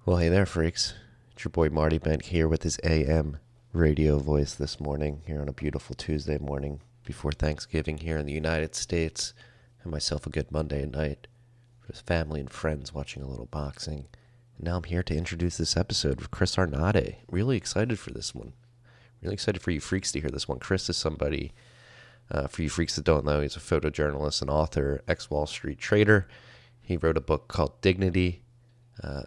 Well, hey there, freaks. It's your boy Marty Bent here with his AM radio voice this morning, here on a beautiful Tuesday morning before Thanksgiving here in the United States. And myself a good Monday night with family and friends watching a little boxing. And now I'm here to introduce this episode with Chris Arnade. Really excited for this one. Really excited for you freaks to hear this one. Chris is somebody, for you freaks that don't know, he's a photojournalist and author, ex-Wall Street trader. He wrote a book called Dignity,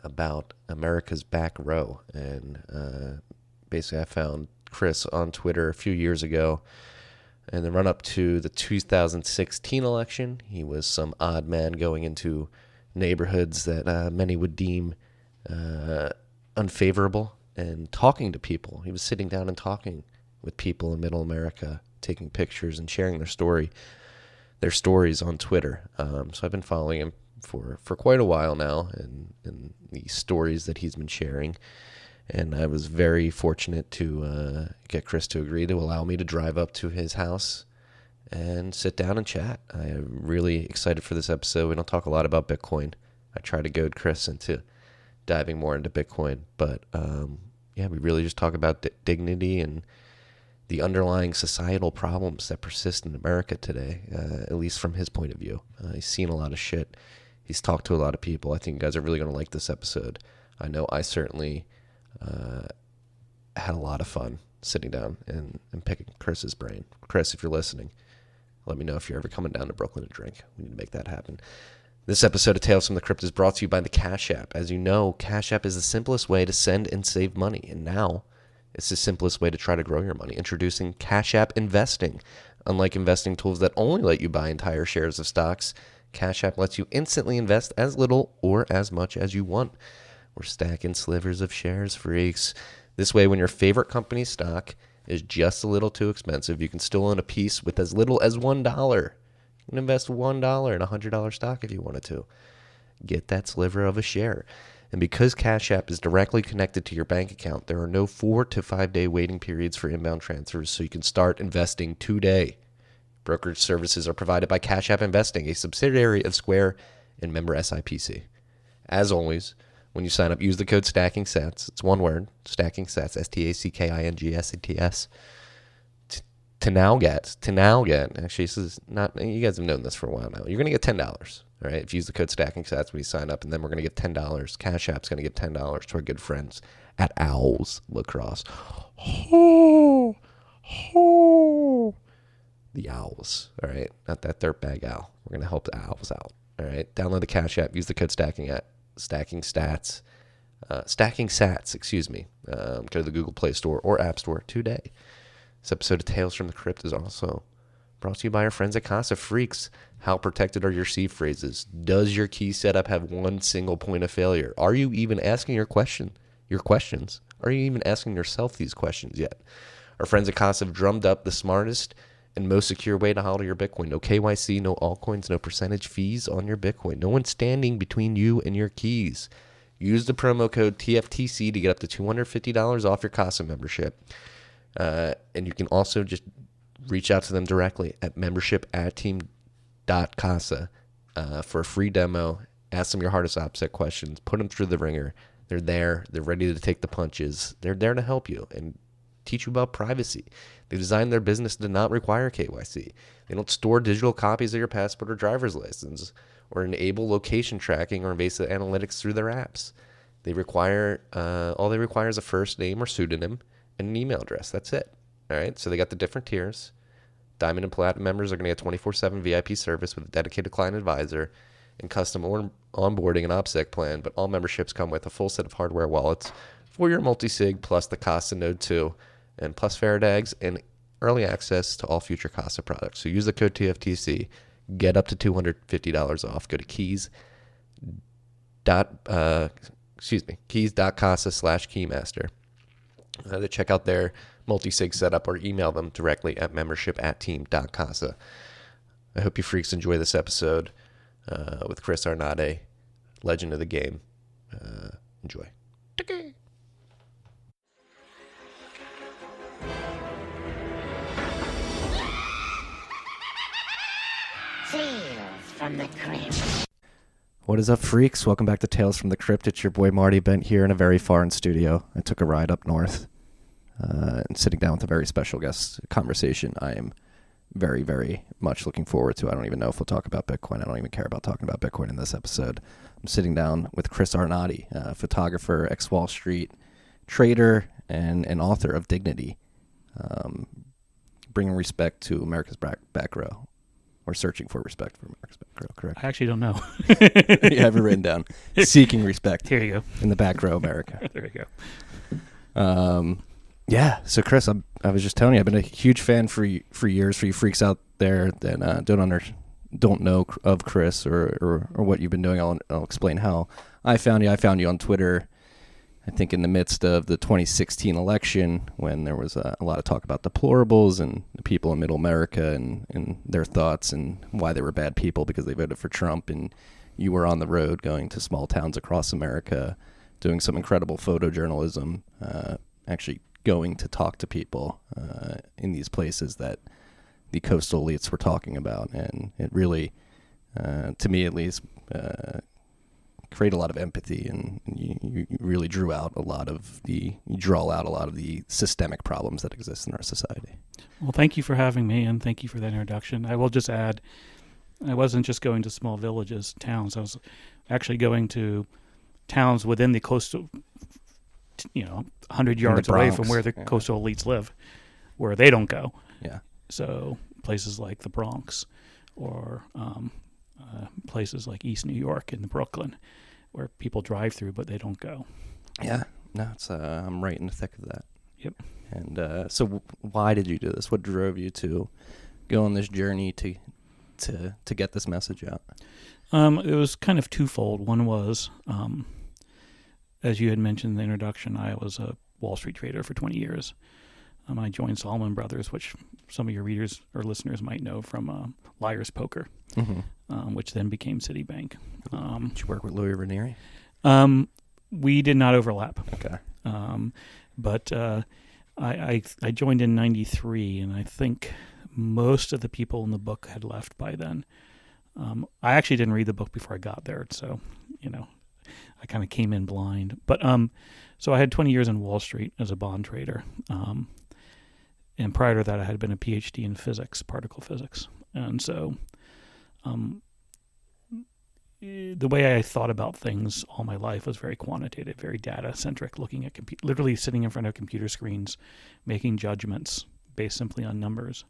about America's back row. And basically I found Chris on Twitter a few years ago in the run-up to the 2016 election. He was some odd man going into neighborhoods that many would deem unfavorable and talking to people. He was sitting down and talking with people in middle America, taking pictures and sharing their stories on Twitter. So I've been following him for quite a while now, and the stories that he's been sharing. And I was very fortunate to get Chris to agree to allow me to drive up to his house and sit down and chat. I am really excited for this episode. We don't talk a lot about Bitcoin. I try to goad Chris into diving more into Bitcoin, but we really just talk about dignity and the underlying societal problems that persist in America today, at least from his point of view. He's seen a lot of shit. He's talked to a lot of people. I think you guys are really going to like this episode. I know I certainly had a lot of fun sitting down and picking Chris's brain. Chris, if you're listening, let me know if you're ever coming down to Brooklyn to drink. We need to make that happen. This episode of Tales from the Crypt is brought to you by the Cash App. As you know, Cash App is the simplest way to send and save money. And now it's the simplest way to try to grow your money. Introducing Cash App Investing. Unlike investing tools that only let you buy entire shares of stocks, Cash App lets you instantly invest as little or as much as you want. We're stacking slivers of shares, freaks. This way, when your favorite company's stock is just a little too expensive, you can still own a piece with as little as $1. You can invest $1 in a $100 stock if you wanted to. Get that sliver of a share. And because Cash App is directly connected to your bank account, there are no 4 to 5 day waiting periods for inbound transfers, so you can start investing today. Brokerage services are provided by Cash App Investing, a subsidiary of Square and member SIPC. As always, when you sign up, use the code STACKINGSATS. It's one word, STACKINGSATS, STACKINGSATS. To now get, actually, this is not, you guys have known this for a while now. You're going to get $10, all right? If you use the code STACKINGSATS when you sign up, and then we're going to get $10. Cash App's going to get $10 to our good friends at Owls Lacrosse. The Owls, all right? Not that dirtbag owl. We're going to help the Owls out, all right? Download the Cash App. Use the code STACKINGSATS. Go to the Google Play Store or App Store today. This episode of Tales from the Crypt is also brought to you by our friends at Casa. Freaks, how protected are your C phrases? Does your key setup have one single point of failure? Are you even asking your questions? Are you even asking yourself these questions yet? Our friends at Casa have drummed up the smartest and most secure way to hodl your Bitcoin. No KYC, no altcoins, no percentage fees on your Bitcoin. No one standing between you and your keys. Use the promo code TFTC to get up to $250 off your Casa membership. And you can also just reach out to them directly at membership@team.casa for a free demo. Ask them your hardest OPSEC questions. Put them through the ringer. They're there. They're ready to take the punches. They're there to help you and teach you about privacy. They designed their business to not require KYC. They don't store digital copies of your passport or driver's license or enable location tracking or invasive analytics through their apps. They require all they require is a first name or pseudonym and an email address. That's it. All right. So they got the different tiers. Diamond and Platinum members are going to get 24/7 VIP service with a dedicated client advisor and custom onboarding and OPSEC plan. But all memberships come with a full set of hardware wallets for your multi-sig plus the Casa Node 2 and plus Faradags and early access to all future Casa products. So use the code TFTC. Get up to $250 off. Go to keys.casa/keymaster to check out their multi-sig setup or email them directly at membership@team.casa. I hope you freaks enjoy this episode with Chris Arnade, legend of the game. Enjoy. Tales from the Crypt. What is up, freaks? Welcome back to Tales from the Crypt. It's your boy Marty Bent here in a very foreign studio. I took a ride up north and sitting down with a very special guest conversation I am very, very much looking forward to. I don't even know if we'll talk about Bitcoin. I don't even care about talking about Bitcoin in this episode. I'm sitting down with Chris Arnade, a photographer, ex-Wall Street trader, and an author of Dignity, bringing respect to America's back row. Or searching for respect for America's back row, correct? I actually don't know. You have it written down. Seeking respect. Here you go. In the back row, America. There you go. Yeah. So, Chris, I was just telling you, I've been a huge fan for years. For you freaks out there that don't know of Chris or what you've been doing, I'll explain how I found you. I found you on Twitter, I think in the midst of the 2016 election, when there was a lot of talk about deplorables and the people in middle America and their thoughts and why they were bad people because they voted for Trump. And you were on the road going to small towns across America, doing some incredible photojournalism, actually going to talk to people in these places that the coastal elites were talking about. And it really, to me at least, create a lot of empathy, and you really draw out a lot of the systemic problems that exist in our society. Well, thank you for having me, and thank you for that introduction. I will just add, I wasn't just going to small villages, towns. I was actually going to towns within the coastal, 100 yards away from where the coastal elites live, where they don't go. Yeah. So places like the Bronx, or places like East New York and Brooklyn, where people drive through but they don't go. Yeah, no, it's I'm right in the thick of that. Yep. And so, why did you do this? What drove you to go on this journey to get this message out? It was kind of twofold. One was, as you had mentioned in the introduction, I was a Wall Street trader for 20 years. I joined Salomon Brothers, which some of your readers or listeners might know from Liar's Poker, which then became Citibank. Did you work with Louis Ranieri? We did not overlap. Okay. But I joined in 93, and I think most of the people in the book had left by then. I actually didn't read the book before I got there, so, I kind of came in blind. But so I had 20 years in Wall Street as a bond trader. And prior to that, I had been a PhD in physics, particle physics. And so the way I thought about things all my life was very quantitative, very data-centric, looking at literally sitting in front of computer screens, making judgments based simply on numbers.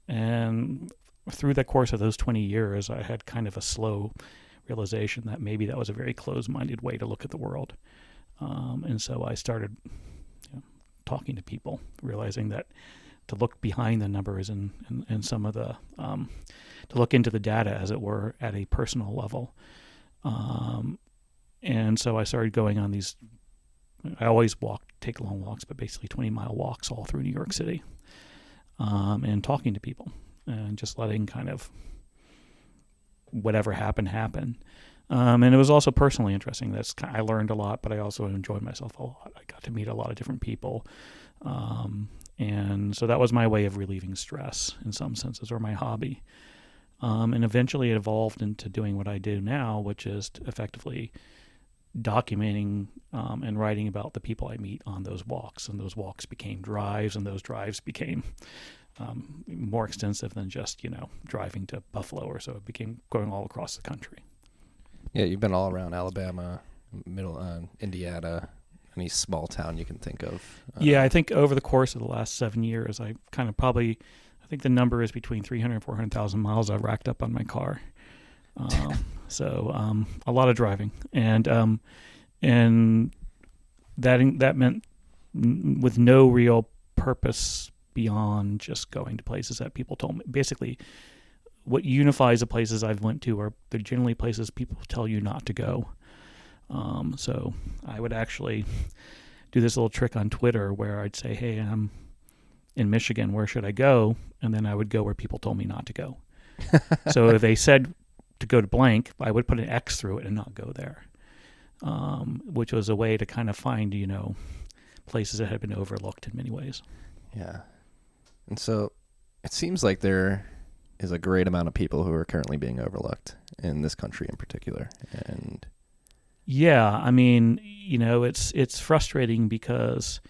And through the course of those 20 years, I had kind of a slow realization that maybe that was a very closed-minded way to look at the world. And so I started talking to people, realizing that to look behind the numbers and some of the, to look into the data, as it were, at a personal level. And so I started going on these, I always take long walks, but basically 20-mile walks all through New York City, and talking to people and just letting kind of whatever happen. And it was also personally interesting. I learned a lot, but I also enjoyed myself a lot. I got to meet a lot of different people. And so that was my way of relieving stress in some senses, or my hobby. And eventually it evolved into doing what I do now, which is effectively documenting and writing about the people I meet on those walks. And those walks became drives, and those drives became more extensive than just, driving to Buffalo or so. It became going all across the country. Yeah, you've been all around Alabama, middle Indiana, any small town you can think of. Yeah, I think over the course of the last 7 years, I think the number is between 300 and 400,000 miles I've racked up on my car. So a lot of driving. And that meant with no real purpose beyond just going to places that people told me. Basically, what unifies the places I've went to are they're generally places people tell you not to go. So I would actually do this little trick on Twitter where I'd say, hey, I'm in Michigan, where should I go? And then I would go where people told me not to go. So if they said to go to blank, I would put an X through it and not go there, which was a way to kind of find, places that had been overlooked in many ways. Yeah. And so it seems like there is a great amount of people who are currently being overlooked in this country in particular. And yeah, I mean, it's frustrating because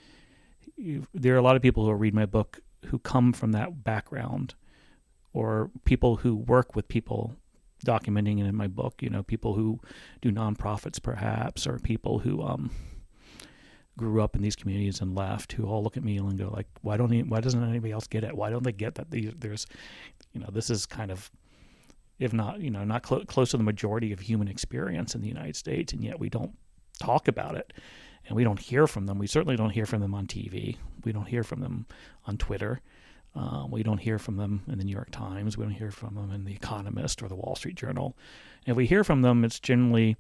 there are a lot of people who read my book who come from that background, or people who work with people documenting it in my book, people who do nonprofits perhaps, or people who grew up in these communities and left, who all look at me and go like, why doesn't anybody else get it? Why don't they get that there's, this is kind of, if not, not close to the majority of human experience in the United States, and yet we don't talk about it, and we don't hear from them. We certainly don't hear from them on TV. We don't hear from them on Twitter. We don't hear from them in the New York Times. We don't hear from them in The Economist or the Wall Street Journal. And if we hear from them, it's generally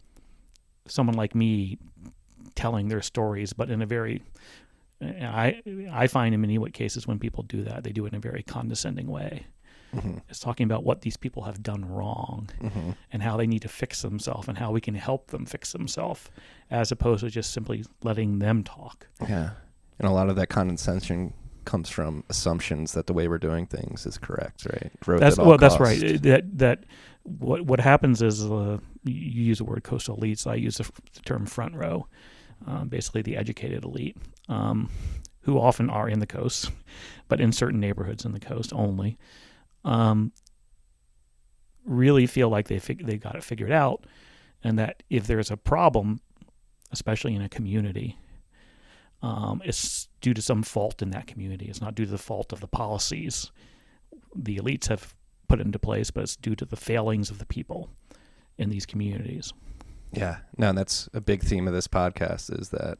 someone like me telling their stories, but in a very, I find in many cases when people do that, they do it in a very condescending way. Mm-hmm. It's talking about what these people have done wrong, mm-hmm. and how they need to fix themselves and how we can help them fix themselves, as opposed to just simply letting them talk. Yeah. And a lot of that condescension comes from assumptions that the way we're doing things is correct, right? That's right. That what happens is you use the word coastal elites. I use the term front row, basically the educated elite, who often are in the coast, but in certain neighborhoods in the coast only, really feel like they got it figured out, and that if there's a problem, especially in a community, it's due to some fault in that community. It's not due to the fault of the policies the elites have put into place, but it's due to the failings of the people in these communities. Yeah, no, and that's a big theme of this podcast, is that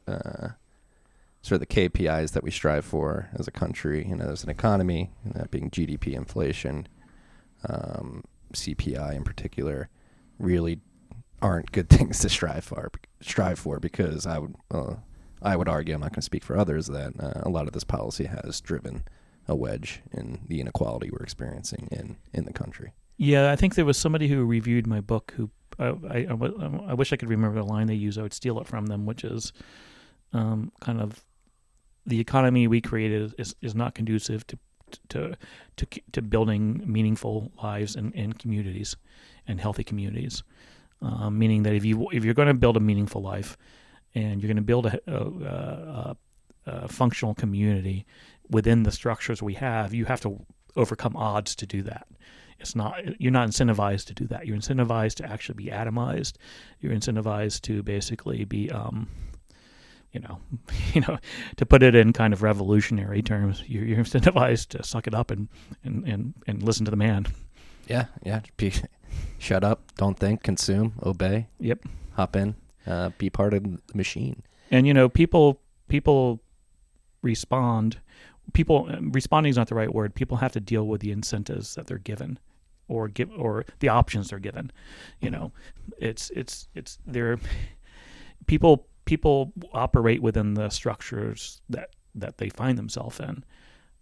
sort of the KPIs that we strive for as a country, as an economy, that being GDP, inflation, CPI in particular, really aren't good things to strive for, because I would argue, I'm not going to speak for others, that a lot of this policy has driven a wedge in the inequality we're experiencing in the country. Yeah, I think there was somebody who reviewed my book who, I wish I could remember the line they used. I would steal it from them, which is kind of, the economy we created is not conducive to building meaningful lives in communities and healthy communities. Meaning that if you're going to build a meaningful life, and you're going to build a functional community within the structures we have, you have to overcome odds to do that. You're not incentivized to do that. You're incentivized to actually be atomized. You're incentivized to basically be, to put it in kind of revolutionary terms, you're incentivized to suck it up and listen to the man. Yeah. Shut up, don't think, consume, obey. Yep. Hop in. Be part of the machine. And people respond. Responding is not the right word. People have to deal with the incentives that they're given, or the options they're given. It's people operate within the structures that they find themselves in,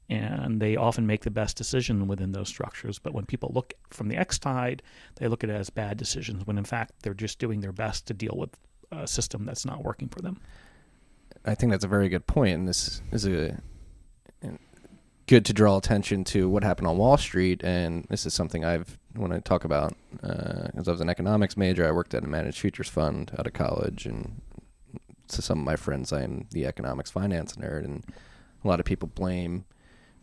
and they often make the best decision within those structures. But when people look from the X side, they look at it as bad decisions, when in fact they're just doing their best to deal with a system that's not working for them. I think that's a very good point, and this is good to draw attention to what happened on Wall Street. And this is something when I talk about, because I was an economics major, I worked at a managed futures fund out of college, and to some of my friends, I am the economics finance nerd, and a lot of people blame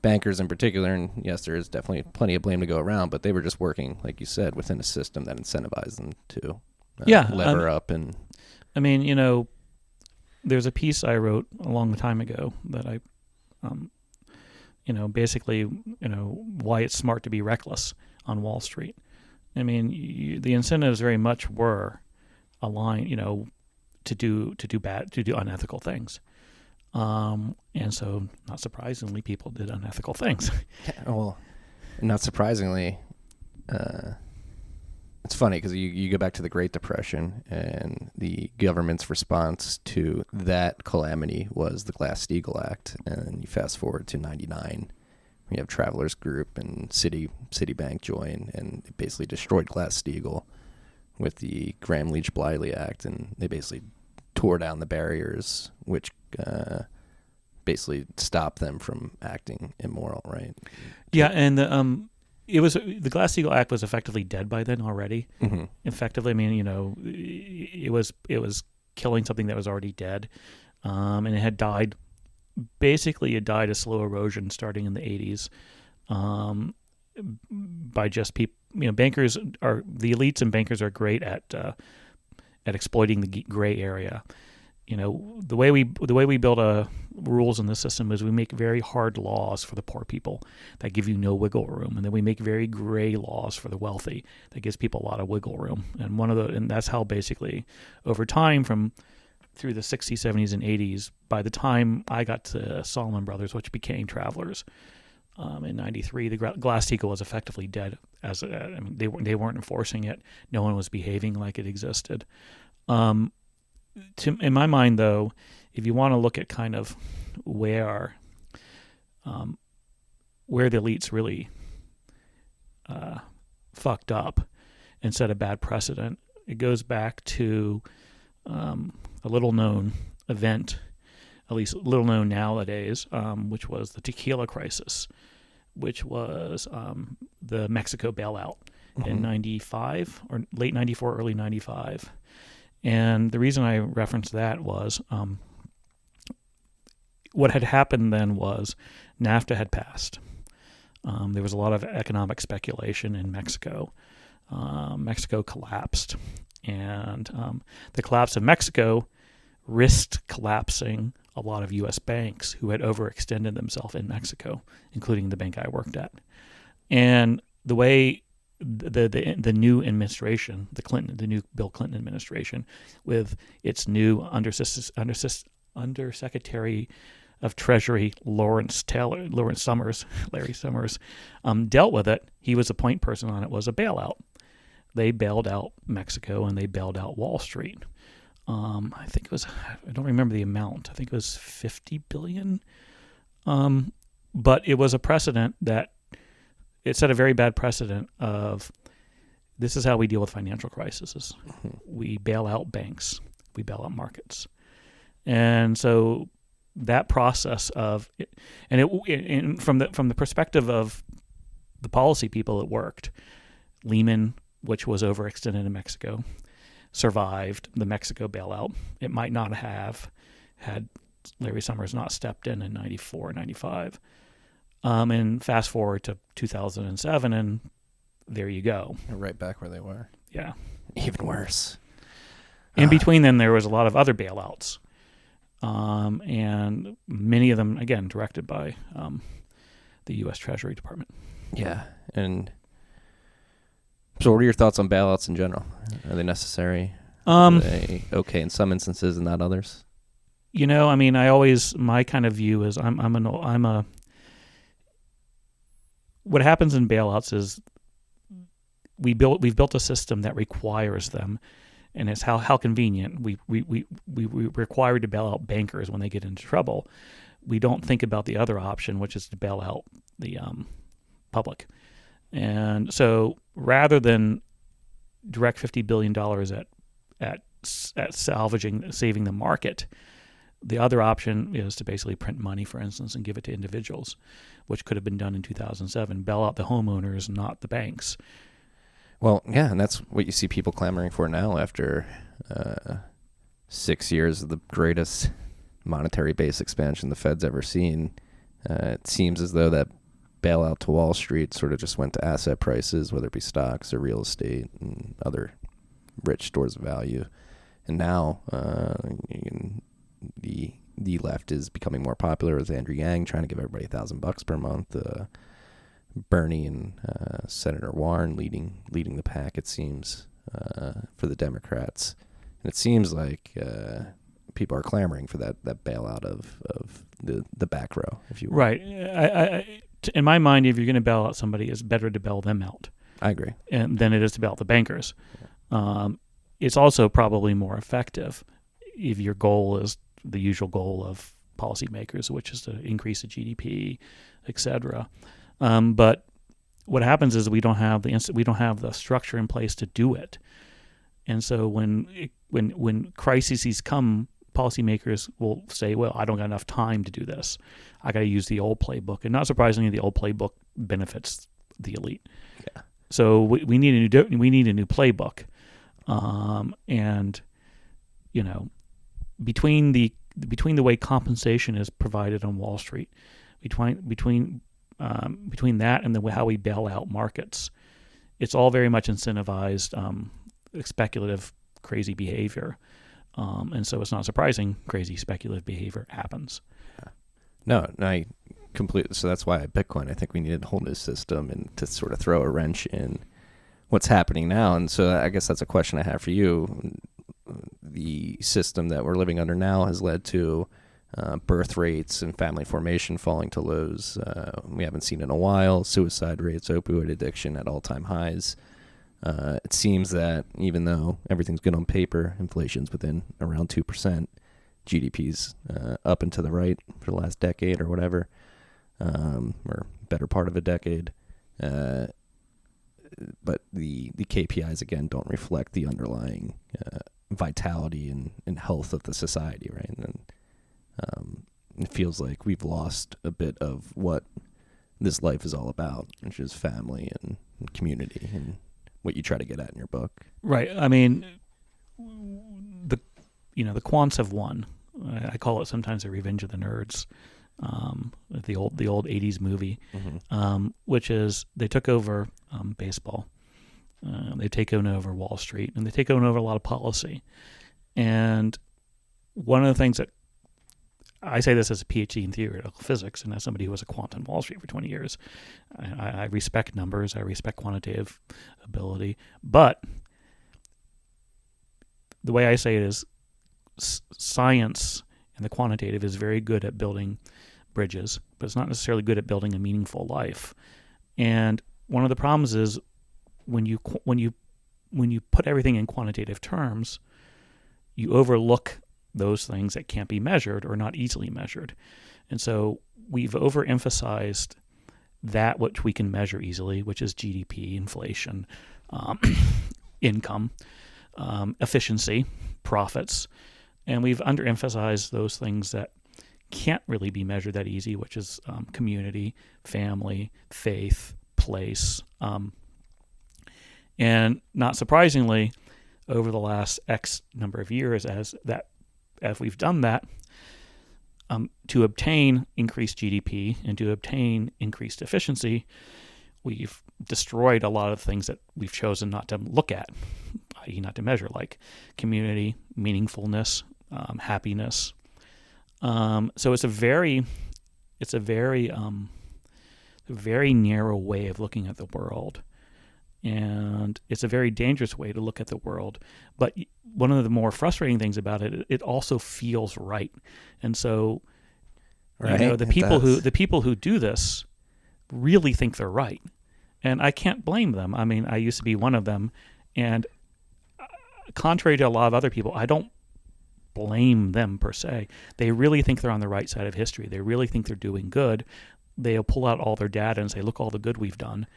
bankers in particular, and yes, there is definitely plenty of blame to go around, but they were just working, like you said, within a system that incentivized them to lever up. And I mean, there's a piece I wrote a long time ago that I, basically, why it's smart to be reckless on Wall Street. I mean, the incentives very much were aligned, to do unethical things. And so, not surprisingly, people did unethical things. Yeah, well, not surprisingly, it's funny because you go back to the Great Depression, and the government's response to that calamity was the Glass-Steagall Act. And you fast forward to 1999, we have Travelers Group and Citibank join, and it basically destroyed Glass-Steagall with the Gramm-Leach-Bliley Act, and they basically tore down the barriers, which basically stopped them from acting immoral, right? Yeah, and it was the Glass-Steagall Act was effectively dead by then already. Mm-hmm. Effectively, I mean, it was killing something that was already dead, and it had died. Basically, it died a slow erosion starting in the 80s, by just people. Bankers are the elites, and bankers are great at exploiting the gray area. The way we build rules in the system is we make very hard laws for the poor people that give you no wiggle room, and then we make very gray laws for the wealthy that gives people a lot of wiggle room. And that's how basically over time through the 60s, 70s, and 80s, by the time I got to Salomon Brothers, which became Travelers, in 93, the Glass-Steagall was effectively dead. They weren't enforcing it. No one was behaving like it existed. In my mind, though, if you want to look at kind of where the elites really fucked up and set a bad precedent, it goes back to a little-known event, at least little known nowadays, which was the tequila crisis, which was the Mexico bailout in 95 or late 94, early 95. And the reason I referenced that was what had happened then was NAFTA had passed. There was a lot of economic speculation in Mexico. Mexico collapsed. And the collapse of Mexico risked collapsing a lot of U.S. banks who had overextended themselves in Mexico, including the bank I worked at. And the way the new administration, the new Bill Clinton administration, with its new Undersecretary of Treasury Larry Summers, dealt with it. He was a point person on it. Was a bailout. They bailed out Mexico and they bailed out Wall Street. I think it was, I don't remember the amount. I think it was $50 billion. But it was a precedent that it set a very bad precedent of this is how we deal with financial crises. We bail out banks. We bail out markets. And so that process of, and from the perspective of the policy people, it worked. Lehman, which was overextended in Mexico, survived the Mexico bailout. It might not have had Larry Summers not stepped in 94, 95. And fast forward to 2007, and there you go. They're right back where they were. Yeah. Even worse. In between then, there was a lot of other bailouts. And many of them, again, directed by the U.S. Treasury Department. Yeah. And so what are your thoughts on bailouts in general? Are they necessary? Are they okay in some instances and not others? My kind of view is what happens in bailouts is we've built a system that requires them, and it's how convenient. We require to bail out bankers when they get into trouble. We don't think about the other option, which is to bail out the public. And so rather than direct $50 billion at saving the market, the other option is to basically print money, for instance, and give it to individuals, which could have been done in 2007. Bail out the homeowners, not the banks. Well, yeah, and that's what you see people clamoring for now after 6 years of the greatest monetary base expansion the Fed's ever seen. It seems as though that bailout to Wall Street sort of just went to asset prices, whether it be stocks or real estate and other rich stores of value. And now the left is becoming more popular with Andrew Yang trying to give everybody $1,000 per month. Bernie and Senator Warren leading the pack, it seems, for the Democrats. And it seems like people are clamoring for that bailout of the back row, if you will. Right. In my mind, if you're going to bail out somebody, it's better to bail them out. I agree. Than it is to bail out the bankers. Yeah. It's also probably more effective if your goal is the usual goal of policymakers, which is to increase the GDP, et cetera. But what happens is we don't have the structure in place to do it. And so when crises come, policymakers will say, well, I don't got enough time to do this. I got to use the old playbook. And not surprisingly, the old playbook benefits the elite. Yeah. So we need a new playbook, and between the way compensation is provided on Wall Street, between that and how we bail out markets, it's all very much incentivized speculative, crazy behavior, and so it's not surprising crazy speculative behavior happens. No, I completely. So that's why Bitcoin. I think we needed a whole new system and to sort of throw a wrench in what's happening now. And so I guess that's a question I have for you. The system that we're living under now has led to birth rates and family formation falling to lows we haven't seen in a while. Suicide rates, opioid addiction at all-time highs. It seems that even though everything's good on paper, inflation's within around 2%. GDP's up and to the right for the last decade or whatever, or better part of a decade. But the KPIs, again, don't reflect the underlying vitality and health of the society, right? And it feels like we've lost a bit of what this life is all about, which is family and community and what you try to get at in your book. Right. I mean, the quants have won. I call it sometimes a Revenge of the Nerds, the old '80s movie, which is they took over baseball, they've taken over Wall Street, and they've taken over a lot of policy. And one of the things that I say this as a PhD in theoretical physics, and as somebody who was a quant on Wall Street for 20 years, I respect numbers, I respect quantitative ability, but the way I say it is, science and the quantitative is very good at building bridges, but it's not necessarily good at building a meaningful life. And one of the problems is when you put everything in quantitative terms, you overlook those things that can't be measured or not easily measured. And so we've overemphasized that which we can measure easily, which is GDP, inflation, income, efficiency, profits. And we've underemphasized those things that can't really be measured that easy, which is community, family, faith, place. And not surprisingly, over the last X number of years, as we've done that, to obtain increased GDP and to obtain increased efficiency, we've destroyed a lot of things that we've chosen not to look at, i.e. not to measure, like community, meaningfulness, happiness. So it's a very narrow way of looking at the world. And it's a very dangerous way to look at the world. But one of the more frustrating things about it, it also feels right. And so, right, the people who do this really think they're right. And I can't blame them. I mean, I used to be one of them. And contrary to a lot of other people, I don't blame them per se. They really think they're on the right side of history. They really think they're doing good. They'll pull out all their data and say, look, all the good we've done.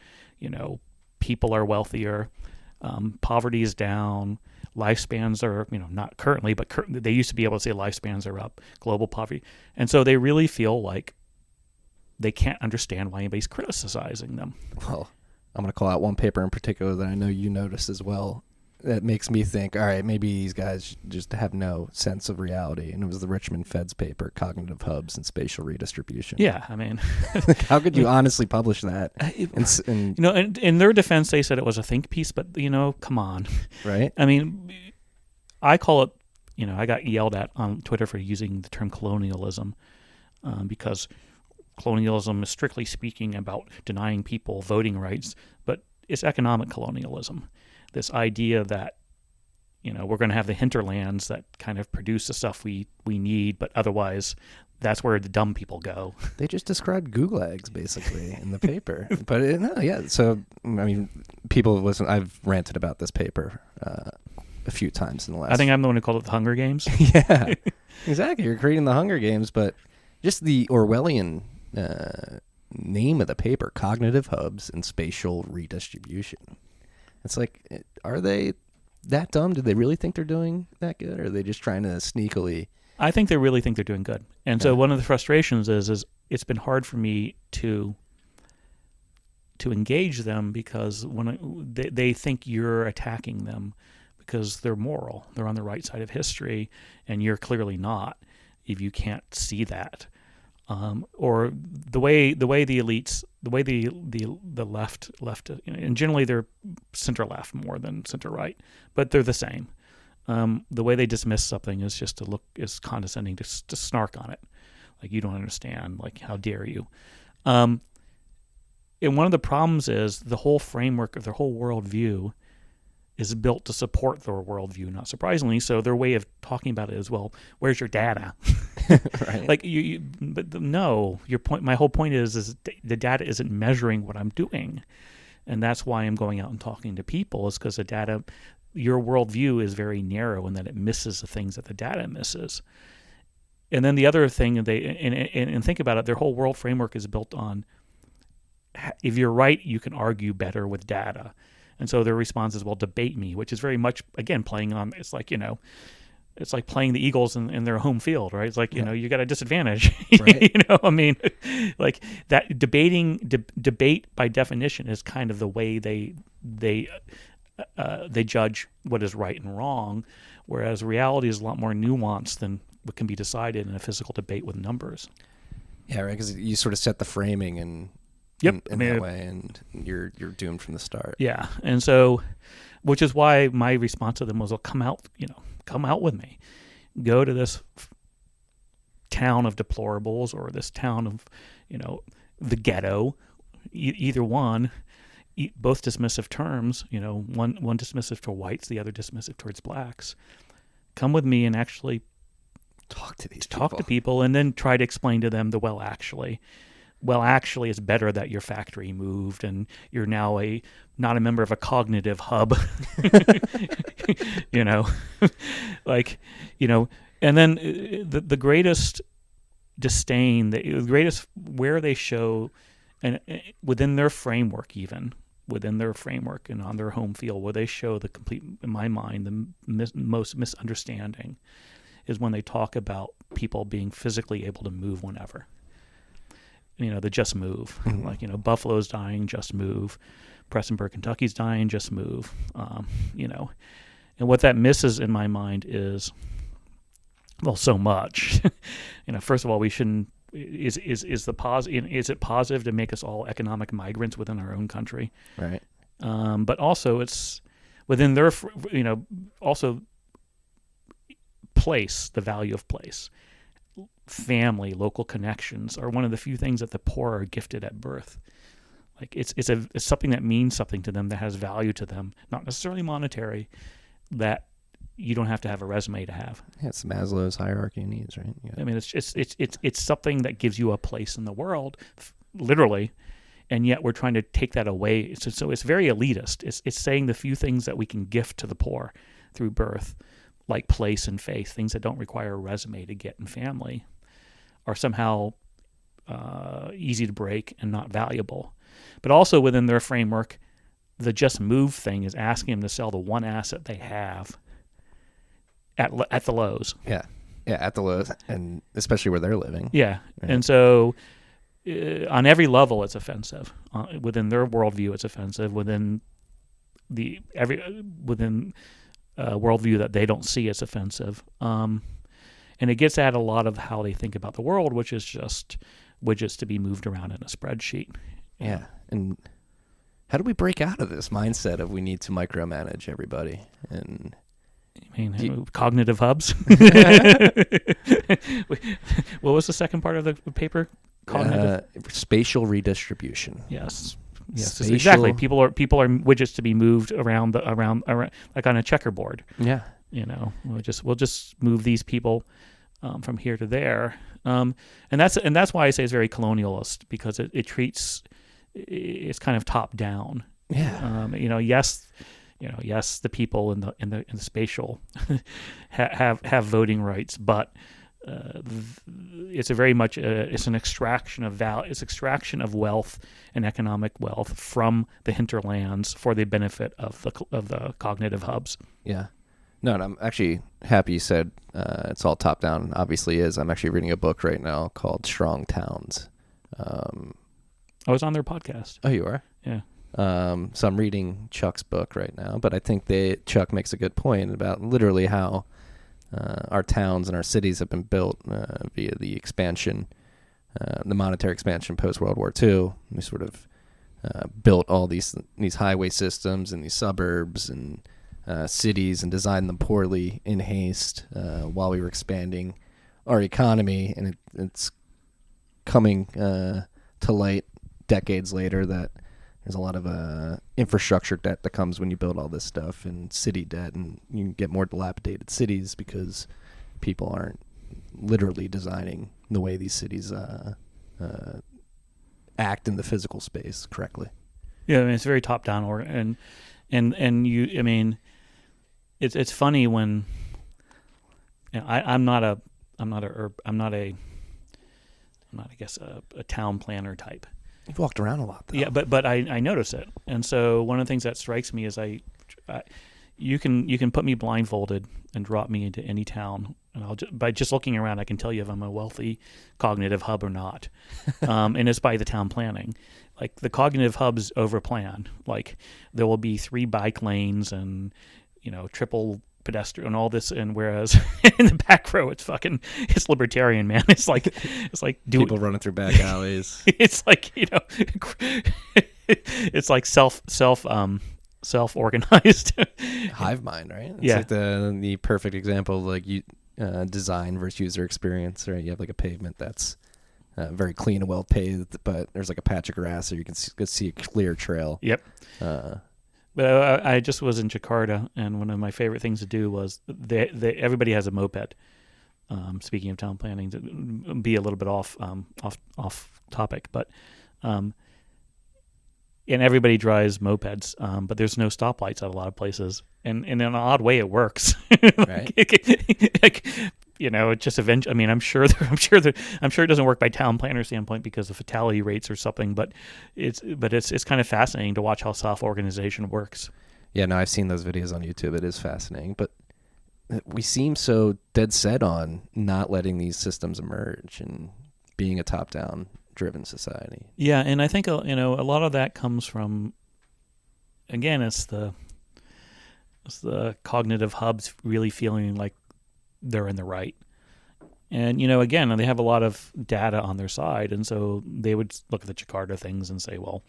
People are wealthier, poverty is down, lifespans are, not currently, but they used to be able to say lifespans are up, global poverty. And so they really feel like they can't understand why anybody's criticizing them. Well, I'm going to call out one paper in particular that I know you noticed as well. That makes me think, all right, maybe these guys just have no sense of reality. And it was the Richmond Fed's paper, Cognitive Hubs and Spatial Redistribution. Yeah, I mean... How could you honestly publish that? In their defense, they said it was a think piece, but, come on. Right? I mean, I call it, I got yelled at on Twitter for using the term colonialism because colonialism is strictly speaking about denying people voting rights, but it's economic colonialism. This idea that, we're going to have the hinterlands that kind of produce the stuff we need, but otherwise that's where the dumb people go. They just described gulags, basically, in the paper. But, so, I mean, people listen, I've ranted about this paper a few times in the last... I think I'm the one who called it the Hunger Games. Yeah, exactly. You're creating the Hunger Games, but just the Orwellian name of the paper, Cognitive Hubs and Spatial Redistribution. It's like, are they that dumb? Do they really think they're doing that good? Or are they just trying to sneakily... I think they really think they're doing good. And so one of the frustrations is it's been hard for me to to engage them because they think you're attacking them because they're moral, they're on the right side of history, and you're clearly not if you can't see that. Or the way the elites, the way the left, and generally they're center left more than center right, but they're the same. The way they dismiss something is just to look is condescending, to snark on it, like you don't understand, like how dare you. And one of the problems is the whole framework of their whole worldview is built to support their worldview, not surprisingly. So their way of talking about it is, well, where's your data? Right. Like no, your point. My whole point is the data isn't measuring what I'm doing, and that's why I'm going out and talking to people. Is because the data, your worldview is very narrow, and that it misses the things that the data misses. And then the other thing, and think about it, their whole world framework is built on, if you're right, you can argue better with data. And so their response is, well, debate me, which is very much, again, playing on, it's like playing the Eagles in their home field, right? It's like, you got a disadvantage, Right. I mean, like that debate by definition is kind of the way they judge what is right and wrong, whereas reality is a lot more nuanced than what can be decided in a physical debate with numbers. Yeah, right. Because you sort of set the framing in that way, and you're doomed from the start. Yeah, and so, which is why my response to them was, "Well, come out with me, go to this town of deplorables or this town of, the ghetto, either one." Both dismissive terms, one dismissive to whites, the other dismissive towards blacks. Come with me and actually Talk to people, and then try to explain to them actually, it's better that your factory moved and you're now not a member of a cognitive hub, and then the greatest disdain, the greatest where they show, and within their framework, even within their framework and on their home field, where they show the complete, in my mind, the most misunderstanding is when they talk about people being physically able to move whenever. The just move. Mm-hmm. Like, Buffalo's dying, just move. Prestonsburg, Kentucky's dying, just move. And what that misses in my mind is, well, so much. First of all, we shouldn't, is it positive to make us all economic migrants within our own country? Right. But also it's within their, also place, the value of place. Family, local connections are one of the few things that the poor are gifted at birth. Like it's something that means something to them, that has value to them, not necessarily monetary, that you don't have to have a resume to have. Yeah, it's Maslow's hierarchy of needs, right? Yeah. I mean, it's something that gives you a place in the world, literally, and yet we're trying to take that away. So it's very elitist. It's saying the few things that we can gift to the poor through birth, like place and faith, things that don't require a resume to get in family, are somehow easy to break and not valuable. But also within their framework, the just move thing is asking them to sell the one asset they have at the lows. Yeah, at the lows, and especially where they're living. Yeah, right. And so on every level, it's offensive. Within their worldview, it's offensive. Within worldview that they don't see, it's offensive. And it gets at a lot of how they think about the world, which is just widgets to be moved around in a spreadsheet. Yeah. And how do we break out of this mindset of we need to micromanage everybody? And cognitive hubs. What was the second part of the paper? Cognitive spatial redistribution. Yes, Spatial. exactly. People are widgets to be moved around like on a checkerboard. Yeah. We'll just move these people from here to there, and that's why I say it's very colonialist, because it treats, it's kind of top down. Yeah. Yes, the people in the spatial have voting rights, but it's a very much it's an extraction of it's extraction of wealth and economic wealth from the hinterlands for the benefit of the cognitive hubs. Yeah. No, and I'm actually happy you said it's all top down. Obviously is. I'm actually reading a book right now called Strong Towns. I was on their podcast. Oh, you are? Yeah. So I'm reading Chuck's book right now, but I think Chuck makes a good point about literally how our towns and our cities have been built via the expansion, the monetary expansion post World War II. We sort of built all these highway systems and these suburbs and cities and designed them poorly in haste while we were expanding our economy, and it's coming to light decades later that there's a lot of infrastructure debt that comes when you build all this stuff, and city debt, and you get more dilapidated cities because people aren't literally designing the way these cities act in the physical space correctly. Yeah, I mean, it's very top down, and you. I mean, it's funny when I'm not a town planner type. You've walked around a lot, though. Yeah, but I notice it, and so one of the things that strikes me is you can put me blindfolded and drop me into any town, and by just looking around, I can tell you if I'm a wealthy cognitive hub or not, and it's by the town planning. Like the cognitive hubs overplan. Like there will be 3 bike lanes and triple pedestrian and all this, and whereas in the back row it's libertarian, man. It's like people running through back alleys. It's like it's like self organized hive mind, right? It's yeah, like the perfect example of like design versus user experience, right? You have like a pavement that's very clean and well paved, but there's like a patch of grass so you can see a clear trail. Yep. But I just was in Jakarta, and one of my favorite things to do was everybody has a moped. Speaking of town planning, to be a little bit off topic, but and everybody drives mopeds, but there's no stoplights at a lot of places, and in an odd way it works. Right. It just eventually. I mean, I'm sure it doesn't work by town planner standpoint because of fatality rates or something. But it's kind of fascinating to watch how self-organization works. Yeah, no, I've seen those videos on YouTube. It is fascinating, but we seem so dead set on not letting these systems emerge and being a top-down driven society. Yeah, and I think a lot of that comes from, again, it's the cognitive hubs really feeling like they're in the right. And, again, they have a lot of data on their side. And so they would look at the Jakarta things and say, well,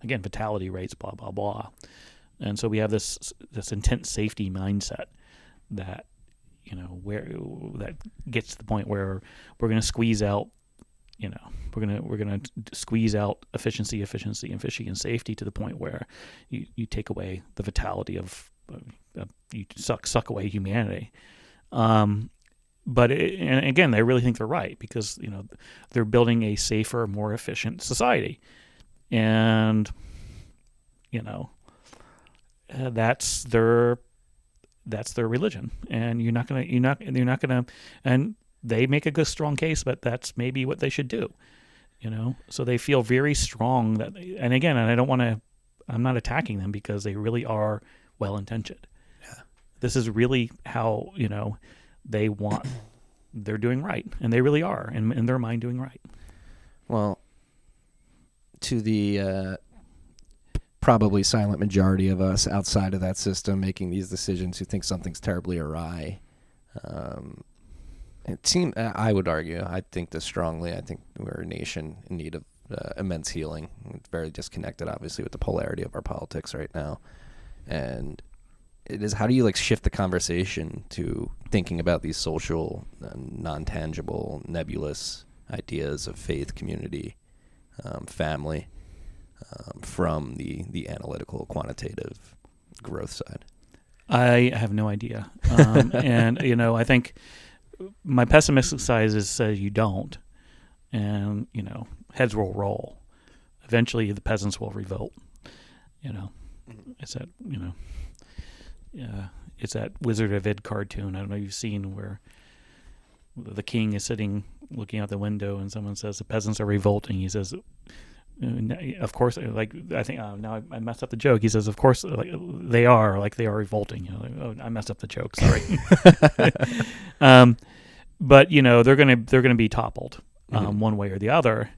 again, fatality rates, blah, blah, blah. And so we have this intense safety mindset that, where that gets to the point where we're going to squeeze out, we're going to squeeze out efficiency, and safety to the point where you take away the vitality of you suck away humanity. But and again, they really think they're right because they're building a safer, more efficient society, and that's their religion. And you're not gonna, and they make a good strong case, but that's maybe what they should do. So they feel very strong that, and again, and I'm not attacking them because they really are well intentioned. Yeah. This is really how they're doing right, and they really are in their mind doing right. Well, to the probably silent majority of us outside of that system making these decisions who think something's terribly awry, I would argue, I think this strongly, I think we're a nation in need of immense healing. It's very disconnected, obviously, with the polarity of our politics right now. And it is, how do you shift the conversation to thinking about these social, non-tangible, nebulous ideas of faith, community, family, from the analytical, quantitative growth side? I have no idea. And, I think my pessimistic side says you don't. And, heads will roll. Eventually the peasants will revolt. It's that, it's that Wizard of Id cartoon. I don't know if you've seen where the king is sitting looking out the window and someone says the peasants are revolting. He says, of course, I think now I messed up the joke. He says, of course, they are revolting. I messed up the joke. Sorry. But they're gonna be toppled one way or the other,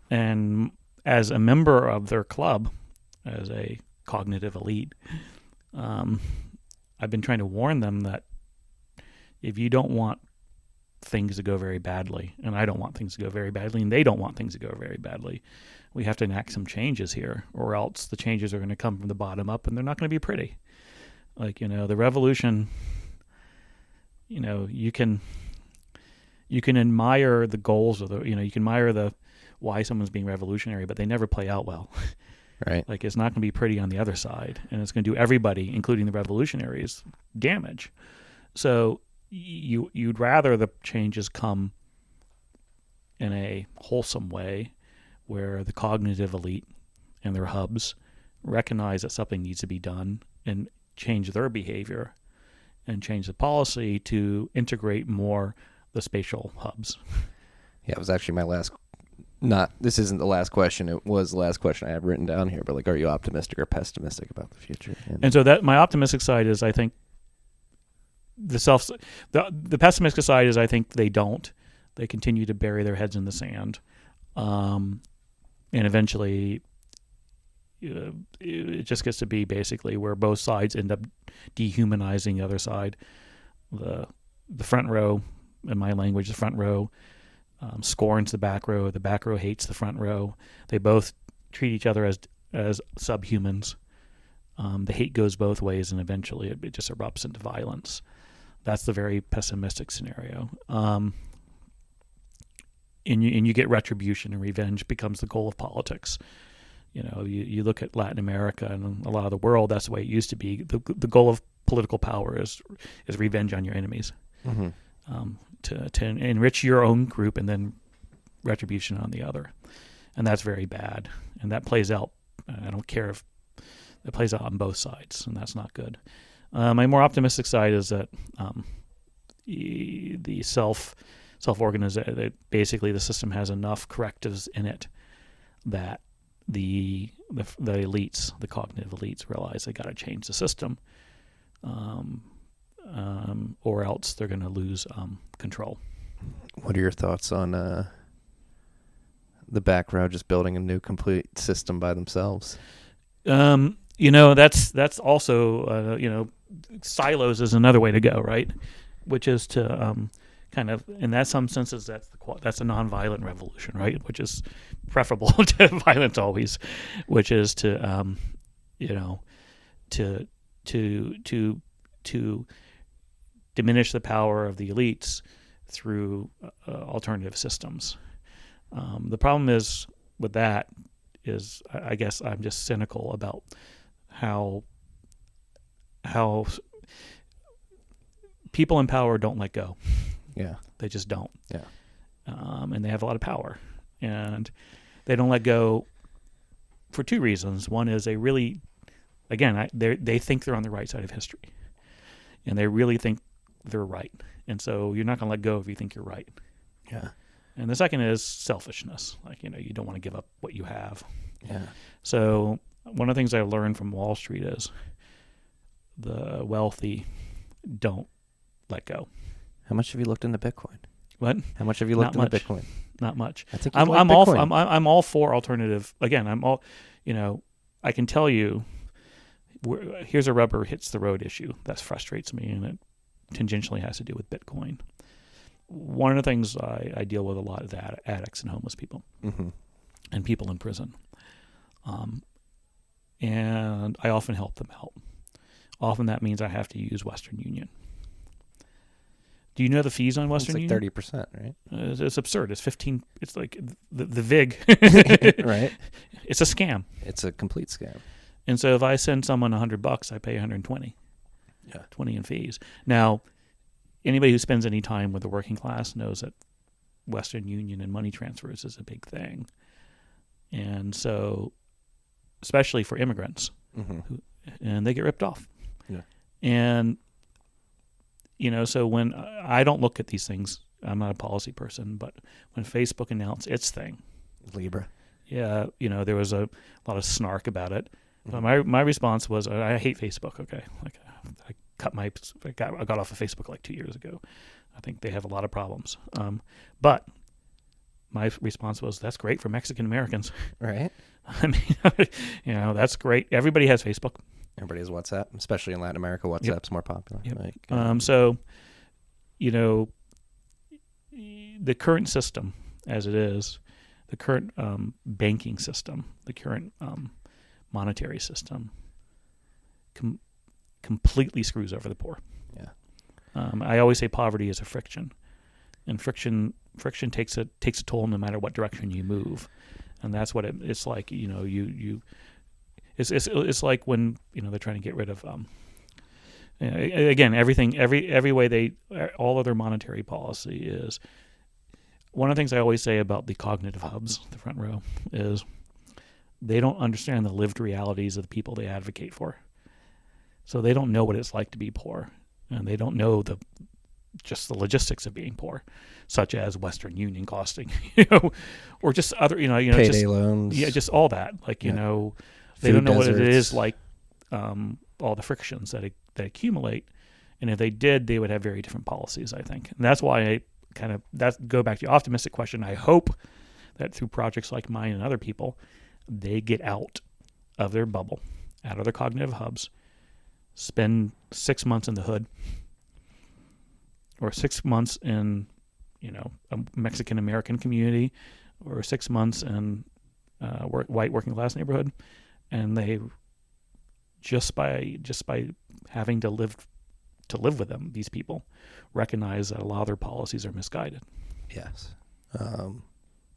and as a member of their club, as a cognitive elite, I've been trying to warn them that if you don't want things to go very badly, and I don't want things to go very badly, and they don't want things to go very badly, we have to enact some changes here, or else the changes are going to come from the bottom up, and they're not going to be pretty. Like, the revolution, you can admire the goals of you can admire the why someone's being revolutionary, but they never play out well. Right. Like, it's not going to be pretty on the other side, and it's going to do everybody, including the revolutionaries, damage. So you'd rather the changes come in a wholesome way, where the cognitive elite and their hubs recognize that something needs to be done and change their behavior and change the policy to integrate more the spatial hubs. Yeah, it was actually my last. This isn't the last question. It was the last question I had written down here. But are you optimistic or pessimistic about the future? And so that my optimistic side is, I think the pessimistic side is, I think they continue to bury their heads in the sand, and eventually it just gets to be basically where both sides end up dehumanizing the other side. The front row, in my language, the front row scorns the back row. The back row hates the front row. They both treat each other as subhumans. The hate goes both ways, and eventually it just erupts into violence. That's the very pessimistic scenario. And you get retribution, and revenge becomes the goal of politics. You look at Latin America and a lot of the world, that's the way it used to be. The goal of political power is revenge on your enemies. Mm-hmm. To enrich your own group, and then retribution on the other. And that's very bad. And that plays out, I don't care if it plays out on both sides, and that's not good. My more optimistic side is that the self-organization, that basically the system has enough correctives in it that the elites, the cognitive elites, realize they got to change the system, or else they're going to lose control. What are your thoughts on the back row just building a new complete system by themselves? That's also silos is another way to go, right? Which is to kind of, in that some senses, that's a nonviolent revolution, right? Which is preferable to violence always, which is to diminish the power of the elites through alternative systems. The problem is with that is, I guess I'm just cynical about how people in power don't let go. Yeah. They just don't. Yeah. And they have a lot of power. And they don't let go for two reasons. One is they really, again, they think they're on the right side of history. And they really think they're right. And so you're not going to let go if you think you're right. Yeah. And the second is selfishness. Like, you don't want to give up what you have. Yeah. So one of the things I learned from Wall Street is the wealthy don't let go. How much have you looked into Bitcoin? What? How much have you looked into Bitcoin? Not much. I think I'm all for alternative. Again, I can tell you, here's a rubber hits the road issue that frustrates me, and it tangentially has to do with Bitcoin. One of the things I deal with a lot is addicts and homeless people, mm-hmm. and people in prison. And I often help them out. Often that means I have to use Western Union. Do you know the fees on Western Union? It's like 30%, right? It's absurd. It's 15. It's like the VIG. Right. It's a scam. It's a complete scam. And so if I send someone $100, I pay 120. Yeah. 20 in fees. Now, anybody who spends any time with the working class knows that Western Union and money transfers is a big thing. And so, especially for immigrants, mm-hmm. And they get ripped off. Yeah. And, so when I don't look at these things, I'm not a policy person, but when Facebook announced its thing, Libra. Yeah, there was a lot of snark about it. Mm-hmm. But my response was, I hate Facebook. Okay, like I got off of Facebook like 2 years ago. I think they have a lot of problems. But my response was, "That's great for Mexican Americans." Right. I mean, that's great. Everybody has Facebook. Everybody has WhatsApp, especially in Latin America. WhatsApp's more popular. Yep. Like, So, the current system, as it is, the current banking system, the current monetary system, completely screws over the poor. Yeah. I always say poverty is a friction, and friction takes a toll no matter what direction you move, and that's what it's like. It's like when they're trying to get rid of again, every way all of their monetary policy is. One of the things I always say about the cognitive hubs, the front row, is they don't understand the lived realities of the people they advocate for. So they don't know what it's like to be poor, and they don't know just the logistics of being poor, such as Western Union costing, or just other, payday just, loans. Yeah, just all that. Like, they Food don't know deserts. what it is like, all the frictions that accumulate. And if they did, they would have very different policies, I think. And that's why go back to your optimistic question. I hope that through projects like mine and other people, they get out of their bubble, out of their cognitive hubs, spend 6 months in the hood, or 6 months in, a Mexican American community, or 6 months in white working class neighborhood, and they just by having to live with them, these people recognize that a lot of their policies are misguided. Yes.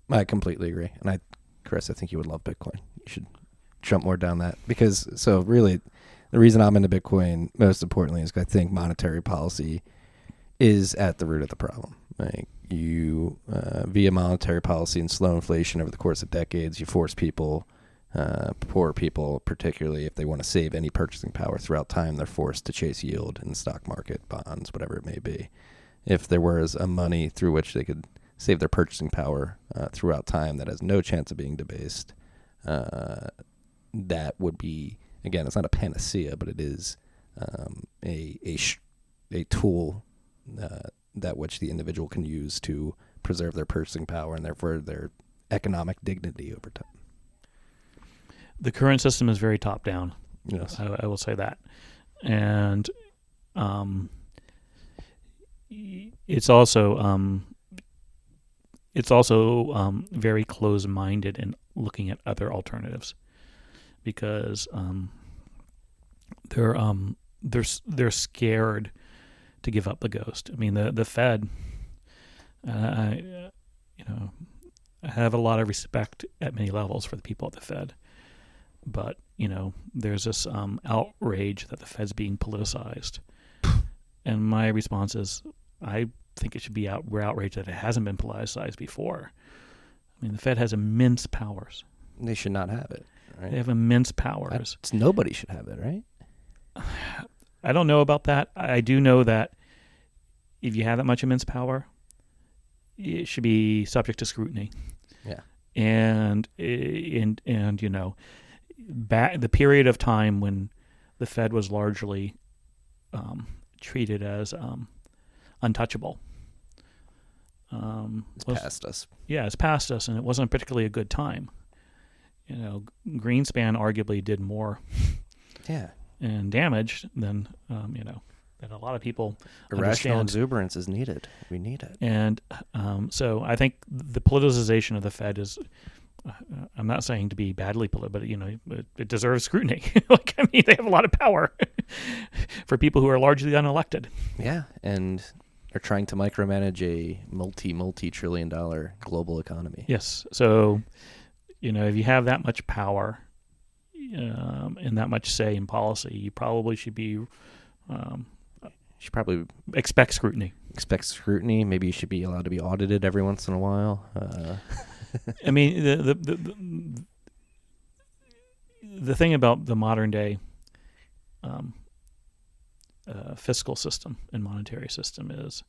I completely agree. And Chris, I think you would love Bitcoin. You should jump more down that, because so really the reason I'm into Bitcoin most importantly is 'cause I think monetary policy is at the root of the problem. Like you, via monetary policy and slow inflation over the course of decades, you force people, poor people particularly, if they want to save any purchasing power throughout time, they're forced to chase yield in the stock market, bonds, whatever it may be. If there was a money through which they could save their purchasing power throughout time that has no chance of being debased, that would be, again, it's not a panacea, but it is a tool that which the individual can use to preserve their purchasing power and therefore their economic dignity over time. The current system is very top down. Yes. I will say that. And it's also very close-minded in looking at other alternatives, because they're scared to give up the ghost. I mean, the Fed, I have a lot of respect at many levels for the people at the Fed, but there's this outrage that the Fed's being politicized, and my response is, I think it should be we're outraged that it hasn't been politicized before. I mean, the Fed has immense powers. They should not have it, right? They have immense powers. Nobody should have it, right? I don't know about that. I do know that if you have that much immense power, it should be subject to scrutiny. Yeah. And back the period of time when the Fed was largely treated as untouchable. It's past us. Yeah, it's past us, and it wasn't particularly a good time. Greenspan arguably did more and damage than than a lot of people Irrational understand. exuberance is needed. We need it. And so I think the politicization of the Fed is, I'm not saying to be badly political, but it deserves scrutiny. They have a lot of power for people who are largely unelected. Yeah, and are trying to micromanage a multi-trillion-dollar global economy. Yes. So, if you have that much power and that much say in policy, you probably should be. You should probably expect scrutiny. Maybe you should be allowed to be audited every once in a while. I mean, the thing about the modern day fiscal system and monetary system is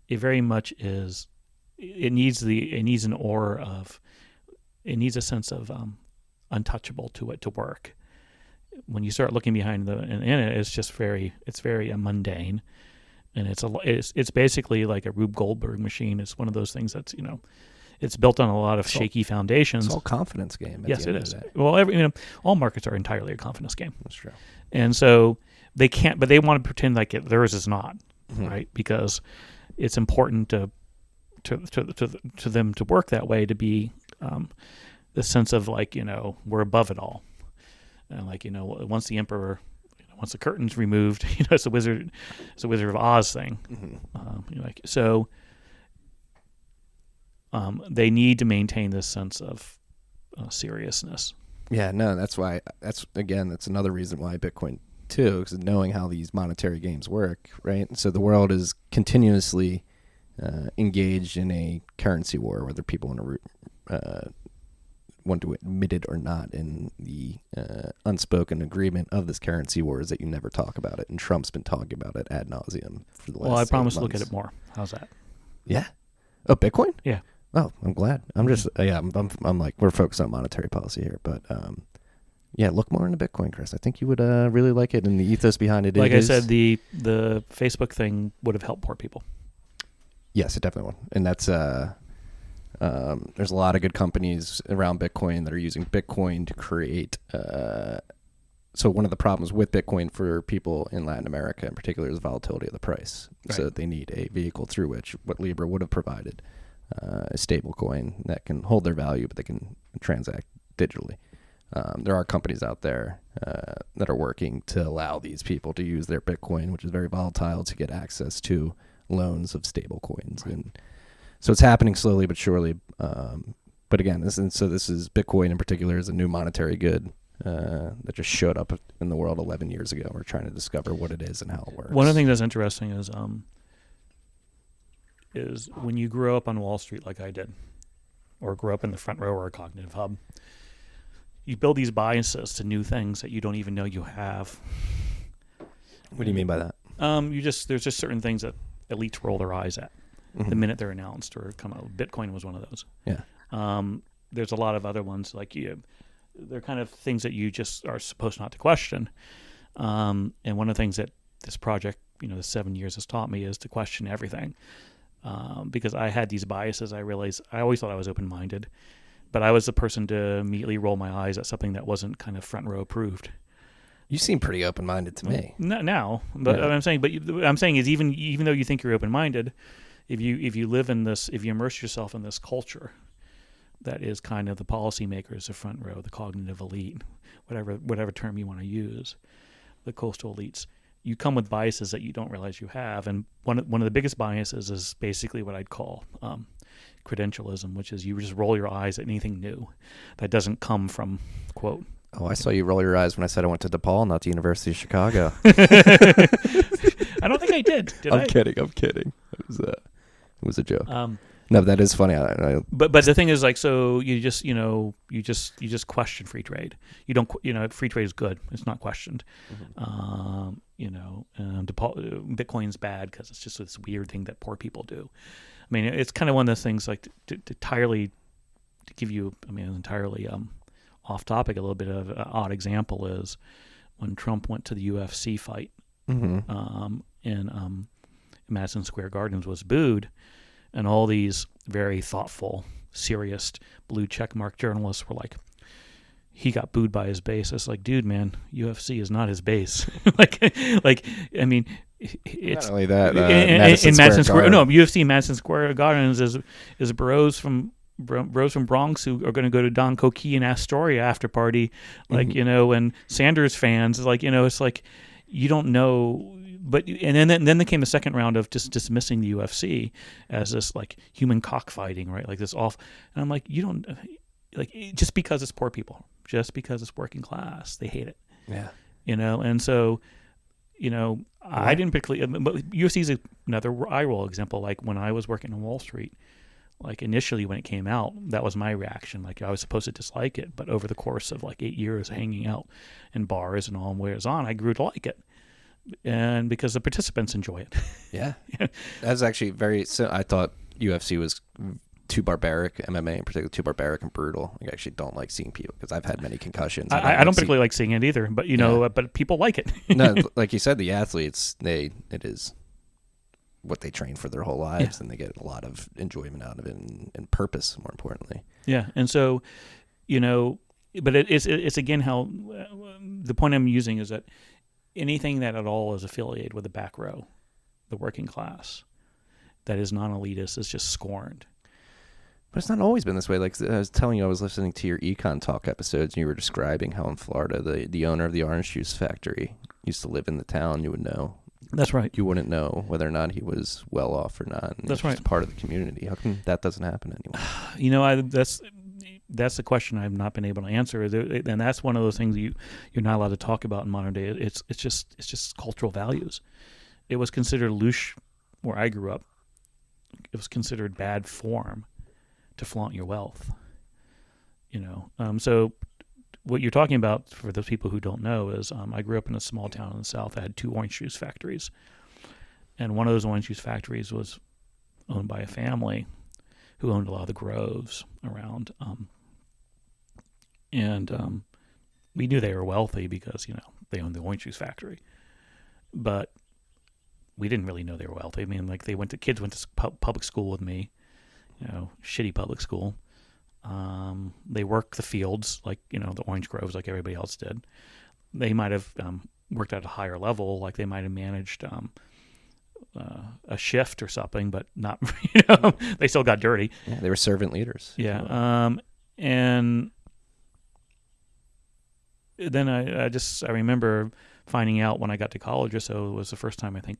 it very much is. It needs an aura of. It needs a sense of untouchable to it to work. When you start looking behind in it, it's just very mundane, and it's basically like a Rube Goldberg machine. It's one of those things that's it's built on a lot of shaky foundations. It's all confidence game. Yes, it is. Well, all markets are entirely a confidence game. That's true. And so they can't, but they want to pretend like theirs is not, Mm-hmm. right? Because it's important to them to work that way, to be the sense of like, we're above it all. And like, once the emperor, once the curtain's removed, it's a Wizard of Oz thing. Mm-hmm. They need to maintain this sense of seriousness. Yeah, no, that's another reason why Bitcoin too, because knowing how these monetary games work, right? So the world is continuously engaged in a currency war, whether people want to admit it or not. In the unspoken agreement of this currency war is that you never talk about it, and Trump's been talking about it ad nauseum for the last. Well, I promise 8 to look at months. it more. How's that? Yeah. Oh, Bitcoin? Yeah. Oh, I'm glad. I'm just I'm like, we're focused on monetary policy here, but yeah, look more into Bitcoin, Chris. I think you would really like it, and the ethos behind it. Like I said, the Facebook thing would have helped poor people. Yes, it definitely would, and that's there's a lot of good companies around Bitcoin that are using Bitcoin to create. So one of the problems with Bitcoin for people in Latin America in particular is volatility of the price. Right. So they need a vehicle through which what Libra would have provided, a stable coin that can hold their value, but they can transact digitally. There are companies out there that are working to allow these people to use their Bitcoin, which is very volatile, to get access to loans of stable coins. Right. And so it's happening slowly but surely. But again, this is Bitcoin in particular is a new monetary good that just showed up in the world 11 years ago. We're trying to discover what it is and how it works. One of the things that's interesting is when you grow up on Wall Street like I did, or grow up in the front row or a cognitive hub, you build these biases to new things that you don't even know you have. What do you mean by that? There's just certain things that elites roll their eyes at Mm-hmm. the minute they're announced or come out. Bitcoin was one of those. Yeah. There's a lot of other ones like they're kind of things that you just are supposed not to question. And one of the things that this project, the 7 years has taught me is to question everything. Because I had these biases. I realized I always thought I was open-minded, but I was the person to immediately roll my eyes at something that wasn't kind of front row approved. You seem pretty open-minded to me. Not now, but Yeah. what I'm saying is even though you think you're open-minded, if you live in this, if you immerse yourself in this culture that is kind of the policymakers, the front row, the cognitive elite, whatever term you want to use, the coastal elites, you come with biases that you don't realize you have. And one of the biggest biases is basically what I'd call credentialism, which is you just roll your eyes at anything new that doesn't come from, quote. Oh, I saw you roll your eyes when I said I went to DePaul, not the University of Chicago. I don't think I did. I'm kidding. It was a joke. No, that is funny. But the thing is, like, so you just question free trade. You don't, free trade is good. It's not questioned. Mm-hmm. Bitcoin's bad because it's just this weird thing that poor people do. I mean, it's kind of one of those things like to give you, entirely off topic. A little bit of an odd example is when Trump went to the UFC fight in Madison Square Gardens, was booed. And all these very thoughtful, serious, blue checkmark journalists were like, he got booed by his base. It's like, dude, man, UFC is not his base. It's not only that. in Madison Square. No, UFC Madison Square Gardens is bros from Bronx who are going to go to Don Coquille and Astoria after party, and Sanders fans is like, it's like you don't know. But and then there came the second round of just dismissing the UFC as this like human cockfighting, right? Like this off, and I'm like, you don't like just because it's poor people, just because it's working class, they hate it. Yeah, and so, I didn't particularly. But UFC is another eye roll example. Like when I was working on Wall Street, like initially when it came out, that was my reaction. Like I was supposed to dislike it, but over the course of like 8 years hanging out in bars and all ways on, I grew to like it. And because the participants enjoy it. Yeah. That's actually I thought UFC was too barbaric, MMA in particular, too barbaric and brutal. I actually don't like seeing people because I've had many concussions. I don't particularly like seeing it either, but but people like it. No, like you said, the athletes, it is what they train for their whole lives, and they get a lot of enjoyment out of it and purpose, more importantly. Yeah, and so, but it's again how the point I'm using is that anything that at all is affiliated with the back row, the working class, that is non-elitist is just scorned. But it's not always been this way. Like I was telling you, I was listening to your Econ Talk episodes, and you were describing how in Florida, the owner of the orange juice factory used to live in the town. You would know. That's right. You wouldn't know whether or not he was well off or not. And That's right. Just part of the community. How come that doesn't happen anymore? That's the question I've not been able to answer, and that's one of those things you're not allowed to talk about in modern day. It's just cultural values. It was considered louche where I grew up. It was considered bad form to flaunt your wealth. So what you're talking about, for those people who don't know, is I grew up in a small town in the South that had 2 orange juice factories, and one of those orange juice factories was owned by a family who owned a lot of the groves around. We knew they were wealthy because, they owned the orange juice factory. But we didn't really know they were wealthy. I mean, like kids went to public school with me, shitty public school. They worked the fields like, the orange groves like everybody else did. They might have worked at a higher level, like they might have managed a shift or something, but not, they still got dirty. Yeah, they were servant leaders. Yeah. And then I remember finding out when I got to college or so, it was the first time I think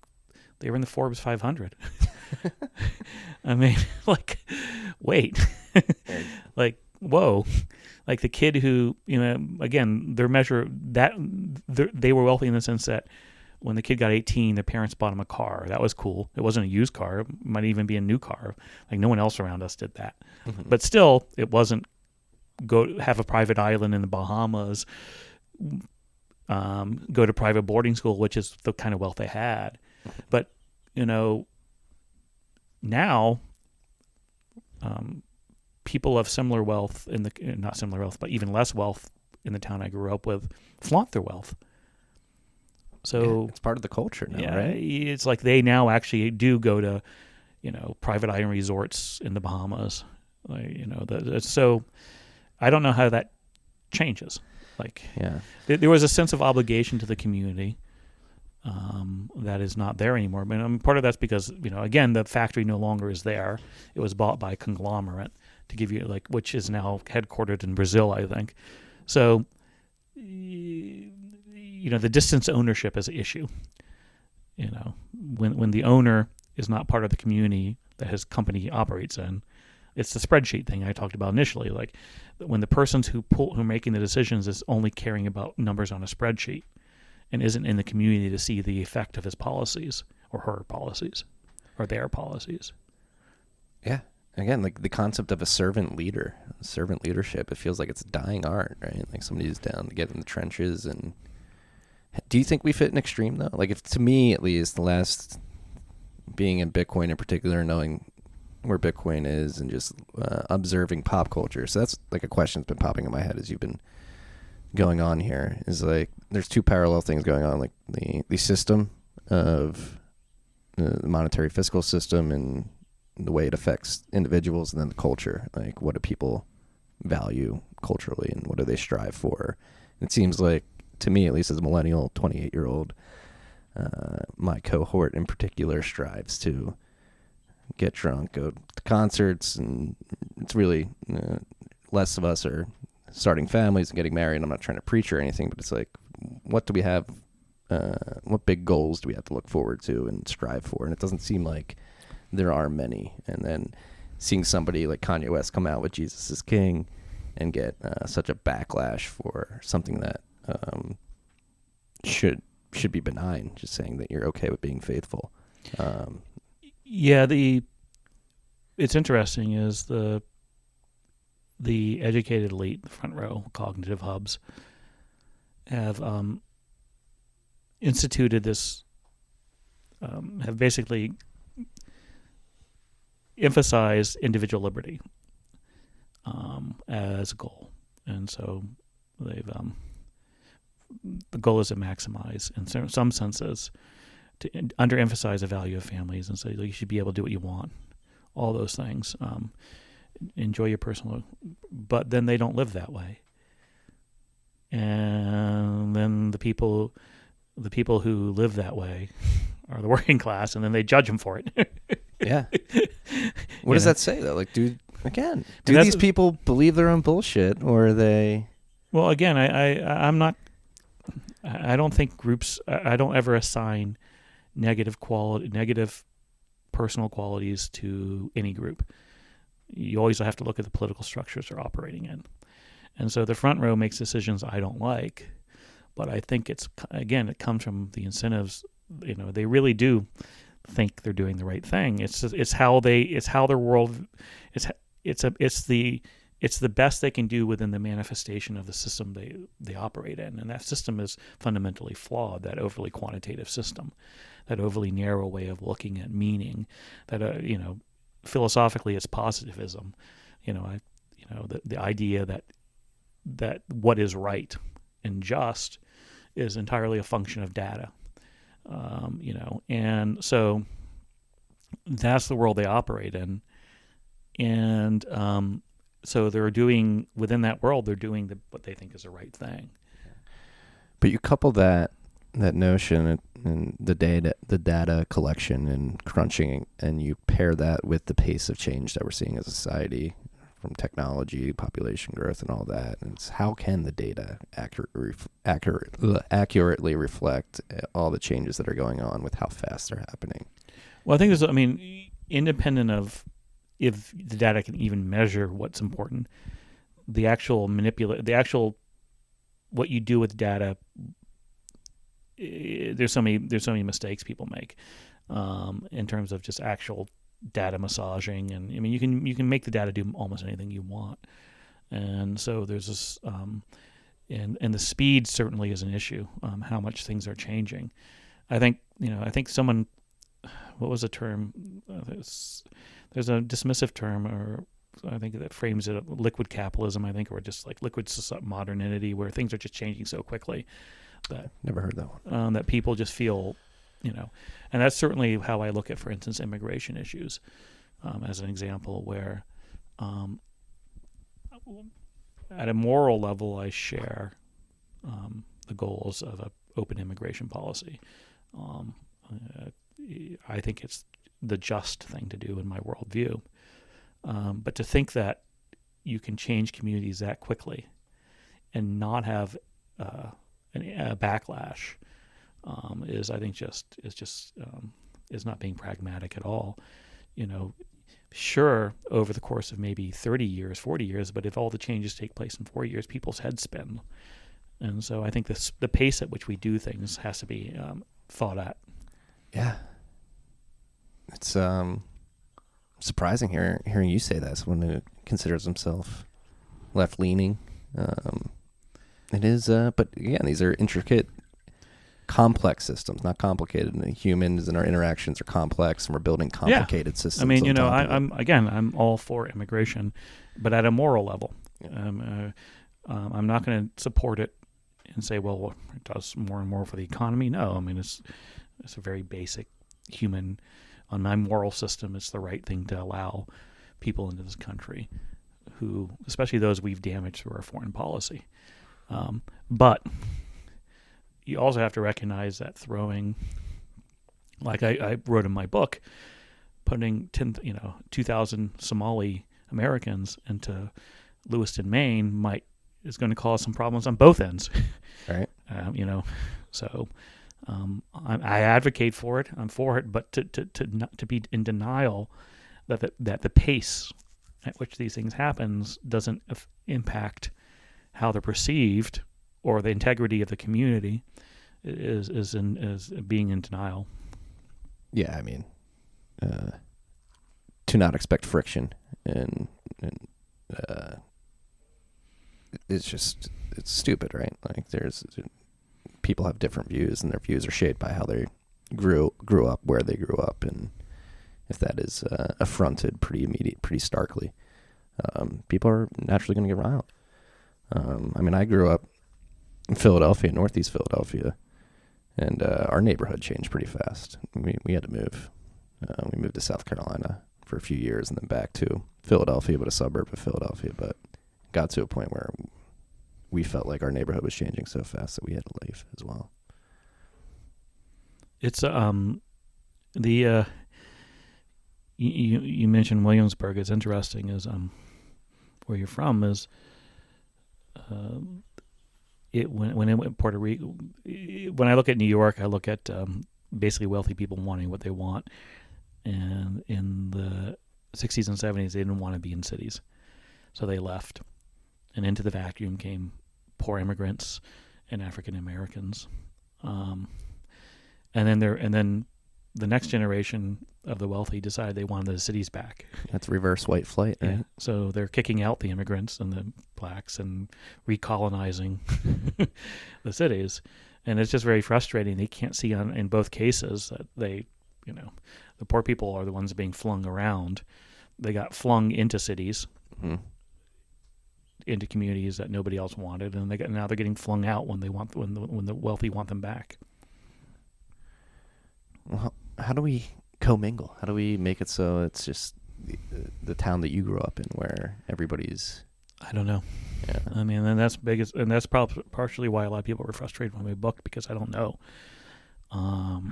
they were in the Forbes 500. I mean, like, wait, like, whoa, like the kid who, again, their measure that they were wealthy in the sense that when the kid got 18, their parents bought him a car. That was cool. It wasn't a used car. It might even be a new car. Like no one else around us did that. Mm-hmm. But still, it wasn't go have a private island in the Bahamas, go to private boarding school, which is the kind of wealth they had. But, now people of similar wealth not similar wealth, but even less wealth in the town I grew up with flaunt their wealth. So it's part of the culture now, right? It's like they now actually do go to, private island resorts in the Bahamas. Like, so I don't know how that changes. Like, there was a sense of obligation to the community that is not there anymore. I mean, part of that's because, again, the factory no longer is there. It was bought by a conglomerate to give you which is now headquartered in Brazil, I think. So, the distance ownership is an issue. When the owner is not part of the community that his company operates in, it's the spreadsheet thing I talked about initially. Like when the persons who are making the decisions is only caring about numbers on a spreadsheet and isn't in the community to see the effect of his policies or her policies or their policies. Yeah. Again, like the concept of a servant leadership, it feels like it's a dying art, right? Like somebody's down to get in the trenches. And do you think we fit an extreme though? Like if, to me at least, the last being in Bitcoin in particular, knowing where Bitcoin is and just observing pop culture. So that's like a question that's been popping in my head as you've been going on here, is like there's 2 parallel things going on, like the system of the monetary fiscal system and the way it affects individuals, and then the culture. Like what do people value culturally and what do they strive for? It seems like, to me at least as a millennial 28-year-old, my cohort in particular strives to get drunk, go to concerts, and it's really less of us are starting families and getting married. I'm not trying to preach or anything, but it's like, what do we have? What big goals do we have to look forward to and strive for? And it doesn't seem like there are many. And then seeing somebody like Kanye West come out with Jesus is King and get such a backlash for something that should be benign, just saying that you're okay with being faithful. It's interesting is the educated elite, the front row, cognitive hubs, have instituted this, have basically emphasized individual liberty as a goal. And so they've the goal is to maximize, in some senses, to underemphasize the value of families and say, like, you should be able to do what you want, all those things. Enjoy your personal, but then they don't live that way. And then the people who live that way are the working class, and then they judge them for it. Yeah. What does that say though? Like, do these people believe their own bullshit, or are they? Well, again, I'm not. I don't think groups. I don't ever assign negative personal qualities to any group. You always have to look at the political structures they're operating in, and so the front row makes decisions I don't like, but I think it comes from the incentives. They really do think they're doing the right thing. It's how their world. It's the best they can do within the manifestation of the system they operate in. And that system is fundamentally flawed, that overly quantitative system, that overly narrow way of looking at meaning, that, philosophically it's positivism. The idea that what is right and just is entirely a function of data. And so that's the world they operate in. And, so they're doing within that world. They're doing what they think is the right thing. But you couple that notion and the data collection and crunching, and you pair that with the pace of change that we're seeing as a society, from technology, population growth, and all that. And it's how can the data accurately reflect all the changes that are going on with how fast they're happening? Well, I think independent of if the data can even measure what's important, the actual what you do with data, there's so many mistakes people make in terms of just actual data massaging, and you can make the data do almost anything you want, and so there's this and the speed certainly is an issue. How much things are changing. I think someone, what was the term? There's a dismissive term, or I think that frames it, liquid capitalism, I think, or just like liquid modernity, where things are just changing so quickly that never heard that one. That people just feel, and that's certainly how I look at, for instance, immigration issues, as an example, where at a moral level, I share the goals of an open immigration policy. I think it's the just thing to do in my worldview. But to think that you can change communities that quickly and not have a backlash is, I think, is not being pragmatic at all. Sure, over the course of maybe 30 years, 40 years, but if all the changes take place in 4 years, people's heads spin. And so I think the pace at which we do things has to be thought at. Yeah. It's surprising hearing you say that. Someone who considers himself left-leaning. It is, but again, these are intricate, complex systems, not complicated. And humans and our interactions are complex, and we're building complicated systems. I'm all for immigration, but at a moral level. Yeah. I'm not going to support it and say, well, it does more and more for the economy. No, it's a very basic human. On my moral system, it's the right thing to allow people into this country, who, especially those we've damaged through our foreign policy. But you also have to recognize that throwing, like I wrote in my book, putting 2,000 Somali Americans into Lewiston, Maine, is going to cause some problems on both ends. Right. So. I advocate for it. I'm for it, but to be in denial that the pace at which these things happens doesn't impact how they're perceived or the integrity of the community is being in denial. Yeah, to not expect friction and it's stupid, right? Like people have different views, and their views are shaped by how they grew up, where they grew up, and if that is affronted pretty starkly, people are naturally going to get riled. I grew up in Philadelphia, Northeast Philadelphia, And our neighborhood changed pretty fast. We had to move. We moved to South Carolina for a few years and then back to Philadelphia, but a suburb of Philadelphia. But got to a point where we felt like our neighborhood was changing so fast that we had to leave as well. It's you mentioned Williamsburg. It's interesting is where you're from is when it went Puerto Rico. When I look at New York, I look at basically wealthy people wanting what they want, and in the 60s and 70s, they didn't want to be in cities, so they left, and into the vacuum came poor immigrants and African Americans, and then the next generation of the wealthy decided they wanted the cities back. That's reverse white flight, right? Yeah. So they're kicking out the immigrants and the blacks and recolonizing the cities. And it's just very frustrating. They can't see in both cases that the poor people are the ones being flung around. They got flung into cities, into communities that nobody else wanted, and now they're getting flung out when the wealthy want them back. Well, how do we commingle? How do we make it so it's just the town that you grew up in where everybody's... I don't know. Yeah. I mean, and that's probably partially why a lot of people were frustrated with my book, because I don't know.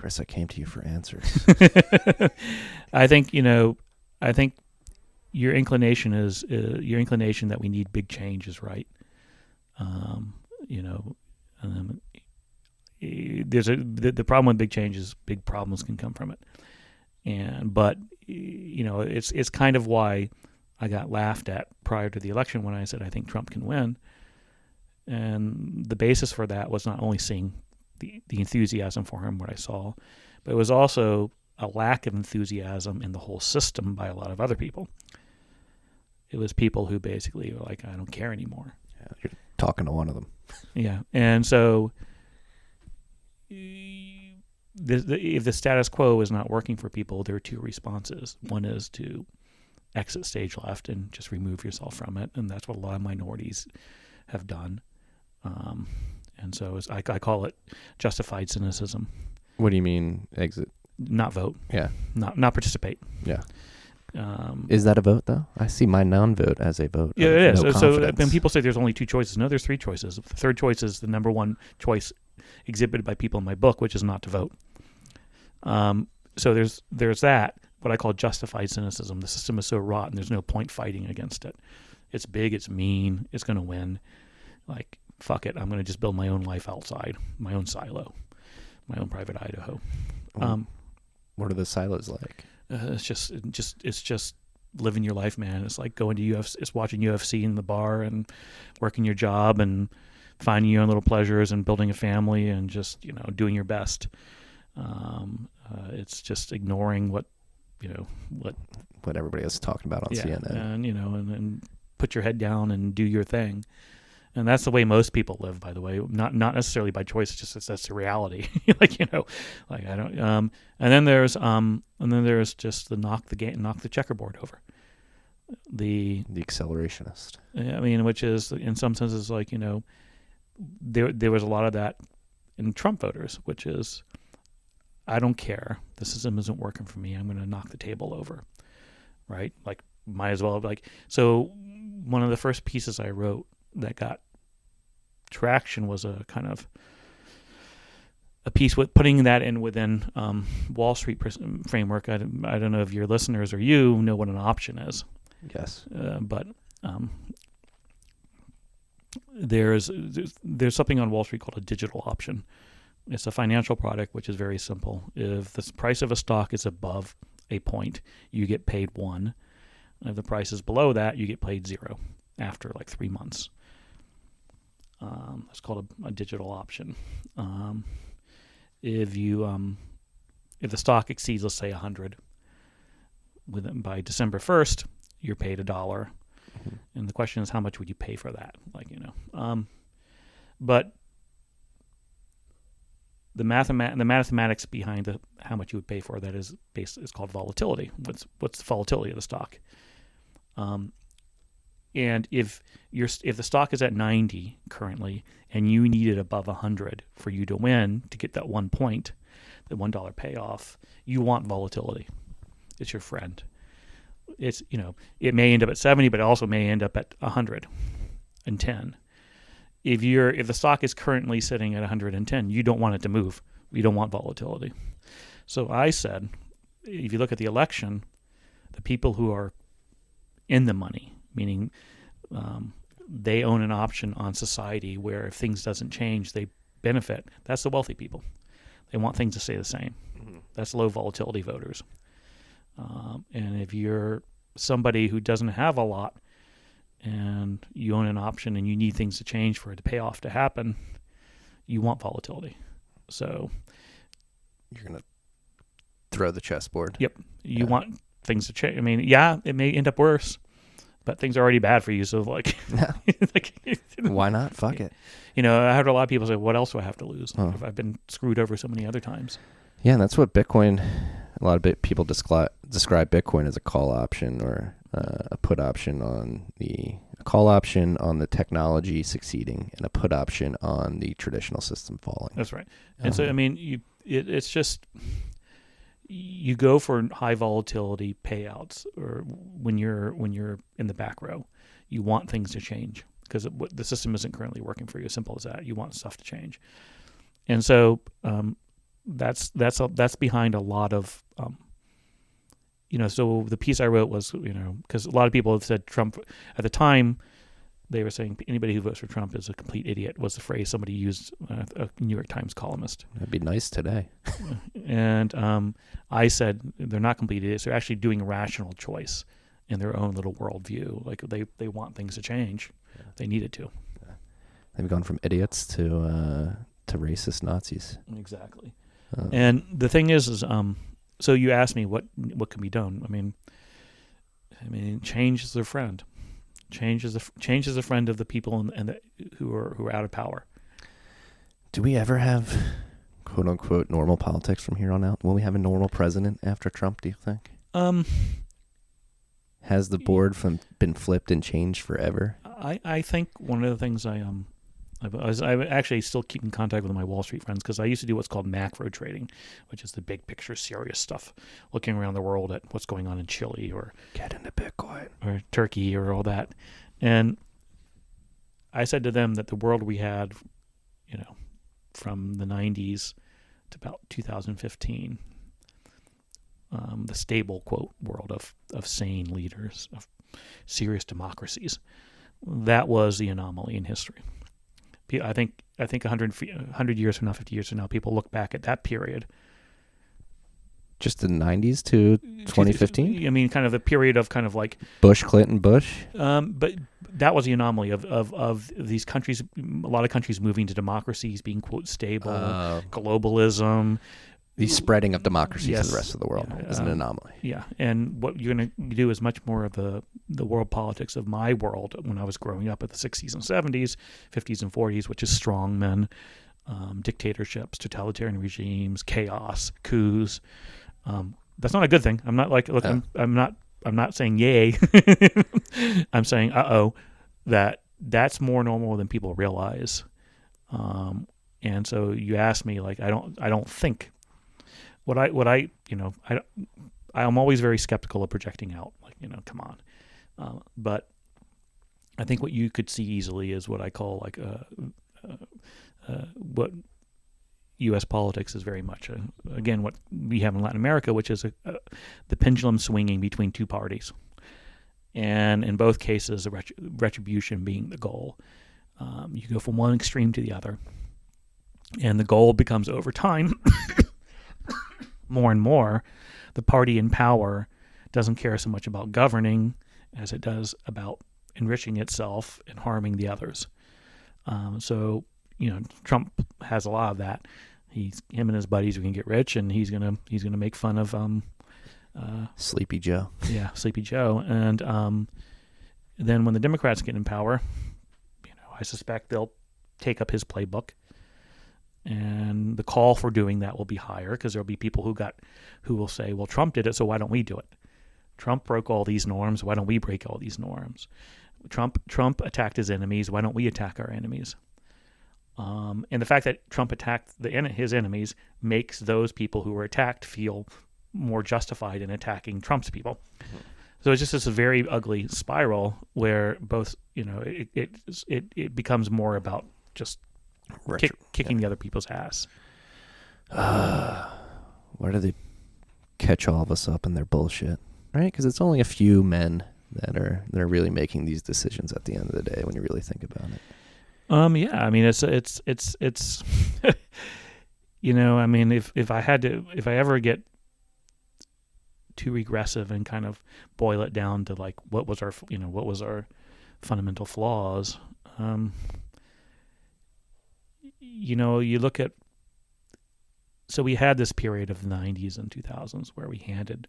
Chris, I came to you for answers. I think your inclination that we need big change is right. The problem with big change is big problems can come from it, but it's kind of why I got laughed at prior to the election when I said I think Trump can win, and the basis for that was not only seeing the enthusiasm for him, what I saw, but it was also a lack of enthusiasm in the whole system by a lot of other people. It was people who basically were like, I don't care anymore. Yeah, you're talking to one of them. Yeah, and so if the status quo is not working for people, there are two responses. One is to exit stage left and just remove yourself from it, and that's what a lot of minorities have done. And so I call it justified cynicism. What do you mean exit? Not vote. Yeah. Not participate. Yeah. Is that a vote, though? I see my non-vote as a vote. Yeah, it is. No So when people say there's only two choices, no, there's three choices. The third choice is the number one choice exhibited by people in my book, which is not to vote. So there's that, what I call justified cynicism. The system is so rotten, there's no point fighting against it. It's big, it's mean, it's going to win. Like, fuck it, I'm going to just build my own life outside, my own silo, my own private Idaho. What are the silos like? It's just living your life, man. It's like going to UFC, it's watching UFC in the bar and working your job and finding your own little pleasures and building a family and just, doing your best. It's just ignoring what everybody else is talking about on CNN. And put your head down and do your thing. And that's the way most people live, by the way. Not necessarily by choice. It's just that's the reality. I don't. And then there's just the knock the checkerboard over. The accelerationist. I mean, which is in some senses like there was a lot of that in Trump voters, which is I don't care. The system isn't working for me. I'm going to knock the table over, right? Like might as well so. One of the first pieces I wrote that got traction was a kind of a piece with putting that in within Wall Street framework. I don't know if your listeners or you know what an option is. Yes. But there's something on Wall Street called a digital option. It's a financial product which is very simple. If the price of a stock is above a point, you get paid 1. If the price is below that, you get paid 0 after like 3 months. It's called a digital option. If the stock exceeds, let's say 100, by December 1st, you're paid $1. Mm-hmm. And the question is, how much would you pay for that? But the mathematics behind how much you would pay for that is called volatility. What's the volatility of the stock? And if the stock is at 90 currently, and you need it above 100 for you to win to get that 1 point, the $1 payoff, you want volatility. It's your friend. It's it may end up at 70, but it also may end up at 110. If the stock is currently sitting at 110, you don't want it to move. You don't want volatility. So I said, if you look at the election, the people who are in the money, meaning they own an option on society where if things doesn't change, they benefit. That's the wealthy people. They want things to stay the same. Mm-hmm. That's low volatility voters. And if you're somebody who doesn't have a lot and you own an option and you need things to change for it to pay off to happen, you want volatility. So you're going to throw the chessboard. Yep. You want things to change. I mean, yeah, it may end up worse, but things are already bad for you. So like, why not? Fuck it. I heard a lot of people say, what else do I have to lose? I've been screwed over so many other times. Yeah, and that's what Bitcoin, a lot of people describe Bitcoin as a call option or a put option on a call option on the technology succeeding and a put option on the traditional system falling. That's right. And so, I mean, it's just, you go for high volatility payouts, or when you're in the back row, you want things to change because the system isn't currently working for you. As simple as that. You want stuff to change. And so, that's behind a lot of, so the piece I wrote was, because a lot of people have said Trump at the time, they were saying anybody who votes for Trump is a complete idiot was the phrase somebody used, a New York Times columnist. That'd be nice today. And I said they're not complete idiots. They're actually doing a rational choice in their own little worldview. Like they want things to change. Yeah. They need it to. Yeah. They've gone from idiots to racist Nazis. Exactly. And the thing is so you asked me what can be done. I mean, change is their friend. Change is a friend of the people who are out of power. Do we ever have quote unquote normal politics from here on out? Will we have a normal president after Trump? Do you think? Has the board been flipped and changed forever? I think one of the things I actually still keep in contact with my Wall Street friends because I used to do what's called macro trading, which is the big picture, serious stuff, looking around the world at what's going on in Chile or get into Bitcoin or Turkey or all that. And I said to them that the world we had, from the 90s to about 2015, the stable, quote, world of sane leaders, of serious democracies, that was the anomaly in history. I think 100 years from now, 50 years from now, people look back at that period. Just the 90s to 2015? I mean, kind of the period of kind of like Bush, Clinton, Bush. But that was the anomaly of these countries. A lot of countries moving to democracies, being quote stable, globalism. The spreading of democracy to the rest of the world is an anomaly. Yeah, and what you're going to do is much more of the world politics of my world when I was growing up at the 60s and 70s, 50s and 40s, which is strong men, dictatorships, totalitarian regimes, chaos, coups. That's not a good thing. I'm not like, look, I'm not saying yay. I'm saying that's more normal than people realize. And so you asked me, like, I don't think. I'm always very skeptical of projecting out, like, come on. But I think what you could see easily is what I call like what U.S. politics is very much, again, what we have in Latin America, which is the pendulum swinging between two parties. And in both cases, the retribution being the goal. You go from one extreme to the other. And the goal becomes over time, more and more, the party in power doesn't care so much about governing as it does about enriching itself and harming the others. So Trump has a lot of that. Him and his buddies are going to get rich, and he's gonna make fun of Sleepy Joe. Yeah, Sleepy Joe. And then when the Democrats get in power, I suspect they'll take up his playbook. And the call for doing that will be higher because there'll be people who will say, well, Trump did it, so why don't we do it? Trump broke all these norms. Why don't we break all these norms? Trump attacked his enemies. Why don't we attack our enemies? And the fact that Trump attacked his enemies makes those people who were attacked feel more justified in attacking Trump's people. So it's just this very ugly spiral where both, it becomes more about just kicking the other people's ass. Why do they catch all of us up in their bullshit? Right? Because it's only a few men that are really making these decisions at the end of the day when you really think about it. Yeah, I mean, it's I mean, if I ever get too regressive and kind of boil it down to like what was our fundamental flaws, you look at, so we had this period of the 90s and 2000s where we handed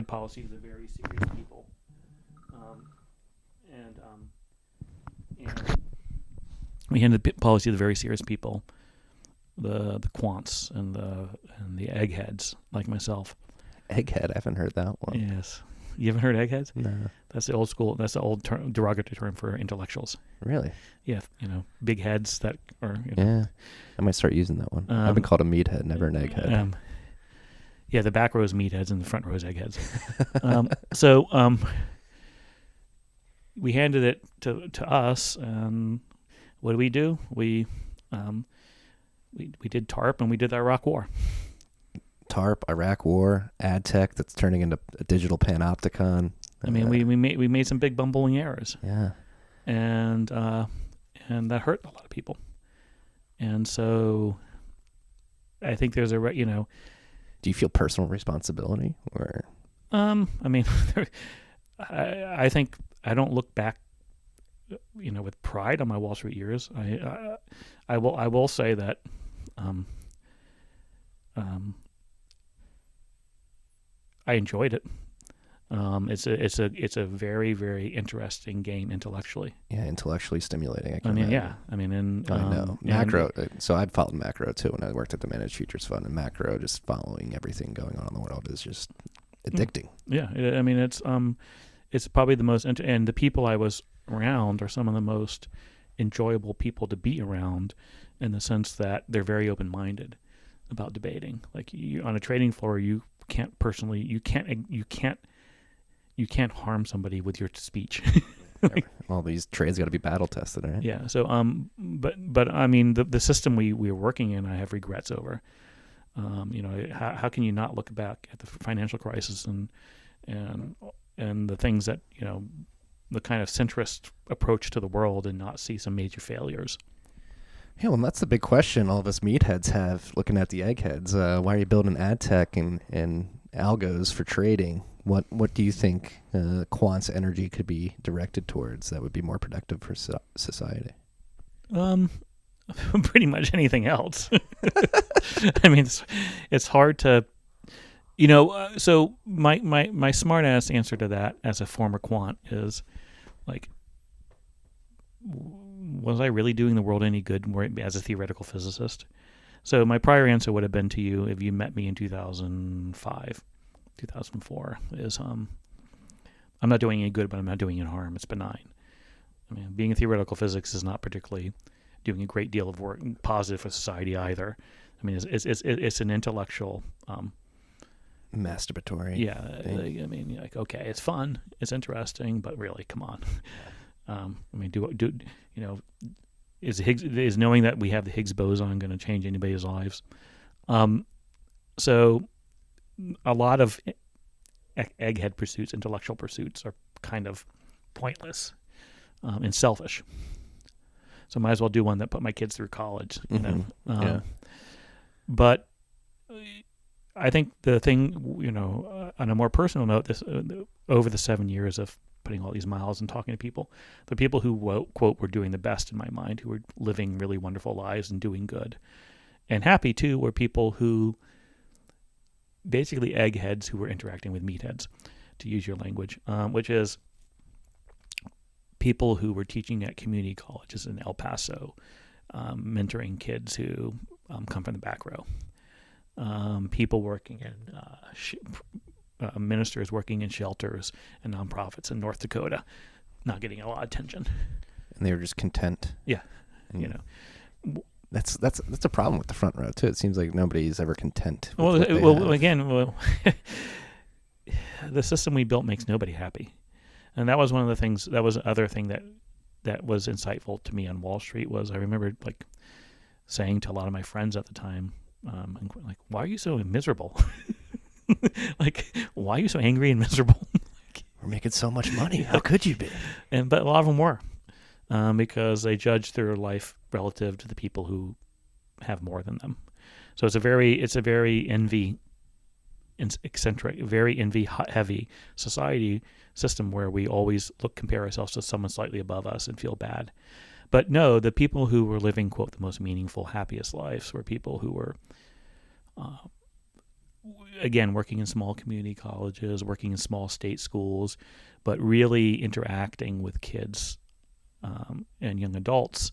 policy to the very serious people, and we handed policy to the very serious people, the quants and the eggheads like myself. Egghead, I haven't heard that one. Yes, you haven't heard eggheads? No. That's the old school. That's the old derogatory term for intellectuals. Really? Yeah, big heads that are. Yeah, I might start using that one. I've been called a meathead, never an egghead. Yeah, the back row is meatheads and the front row is eggheads. We handed it to us, and what do? We did TARP and we did the Iraq War. TARP, Iraq War, ad tech that's turning into a digital panopticon. I mean, we made some big bumbling errors. Yeah, and that hurt a lot of people. And so, I think there's Do you feel personal responsibility, or? I mean, I think I don't look back, with pride on my Wall Street years. I will say that, I enjoyed it. It's a very, very interesting game intellectually. Yeah, intellectually stimulating. I know macro. So I followed macro too when I worked at the Managed Futures Fund, and macro, just following everything going on in the world, is just addicting. Yeah, I mean it's probably the most and the people I was around are some of the most enjoyable people to be around, in the sense that they're very open-minded about debating. Like on a trading floor, you can't harm somebody with your speech. All these trades got to be battle tested, right? Yeah. So but I mean the system we were working in, I have regrets over. How can you not look back at the financial crisis and the things that the kind of centrist approach to the world and not see some major failures? Yeah, well, that's the big question all of us meatheads have looking at the eggheads. Why are you building ad tech and algos for trading? What do you think quant's energy could be directed towards that would be more productive for society? Pretty much anything else. I mean, it's hard to, so my smart ass answer to that as a former quant is like, was I really doing the world any good as a theoretical physicist? So my prior answer would have been to you, if you met me in 2005, 2004, is I'm not doing any good, but I'm not doing any harm. It's benign. I mean, being a theoretical physics is not particularly doing a great deal of work positive for society either. I mean, it's an intellectual masturbatory. Yeah, I mean, like, okay, it's fun, it's interesting, but really, come on. I mean, is knowing that we have the Higgs boson going to change anybody's lives? So a lot of egghead pursuits, intellectual pursuits, are kind of pointless and selfish. So might as well do one that put my kids through college, Yeah. But I think the thing, on a more personal note, this over the 7 years of putting all these miles and talking to people, the people who, quote, were doing the best in my mind, who were living really wonderful lives and doing good and happy too, were people who basically eggheads who were interacting with meatheads, to use your language, which is people who were teaching at community colleges in El Paso, mentoring kids who come from the back row, people working in ministers working in shelters and nonprofits in North Dakota, not getting a lot of attention. And they were just content. Yeah, And you know. that's a problem with the front row too. It seems like nobody's ever content. With Well, what they well, have. again, the system we built makes nobody happy, and that was one of the things. That was the other thing that was insightful to me on Wall Street. Was I remember like saying to a lot of my friends at the time, like, "Why are you so miserable? Like, why are you so angry and miserable?" We're making so much money. How could you be? But a lot of them were, because they judge their life relative to the people who have more than them. So it's a very envy eccentric, very envy heavy society system where we always compare ourselves to someone slightly above us and feel bad. But no, the people who were living, quote, the most meaningful, happiest lives were people who were, again, working in small community colleges, working in small state schools, but really interacting with kids and young adults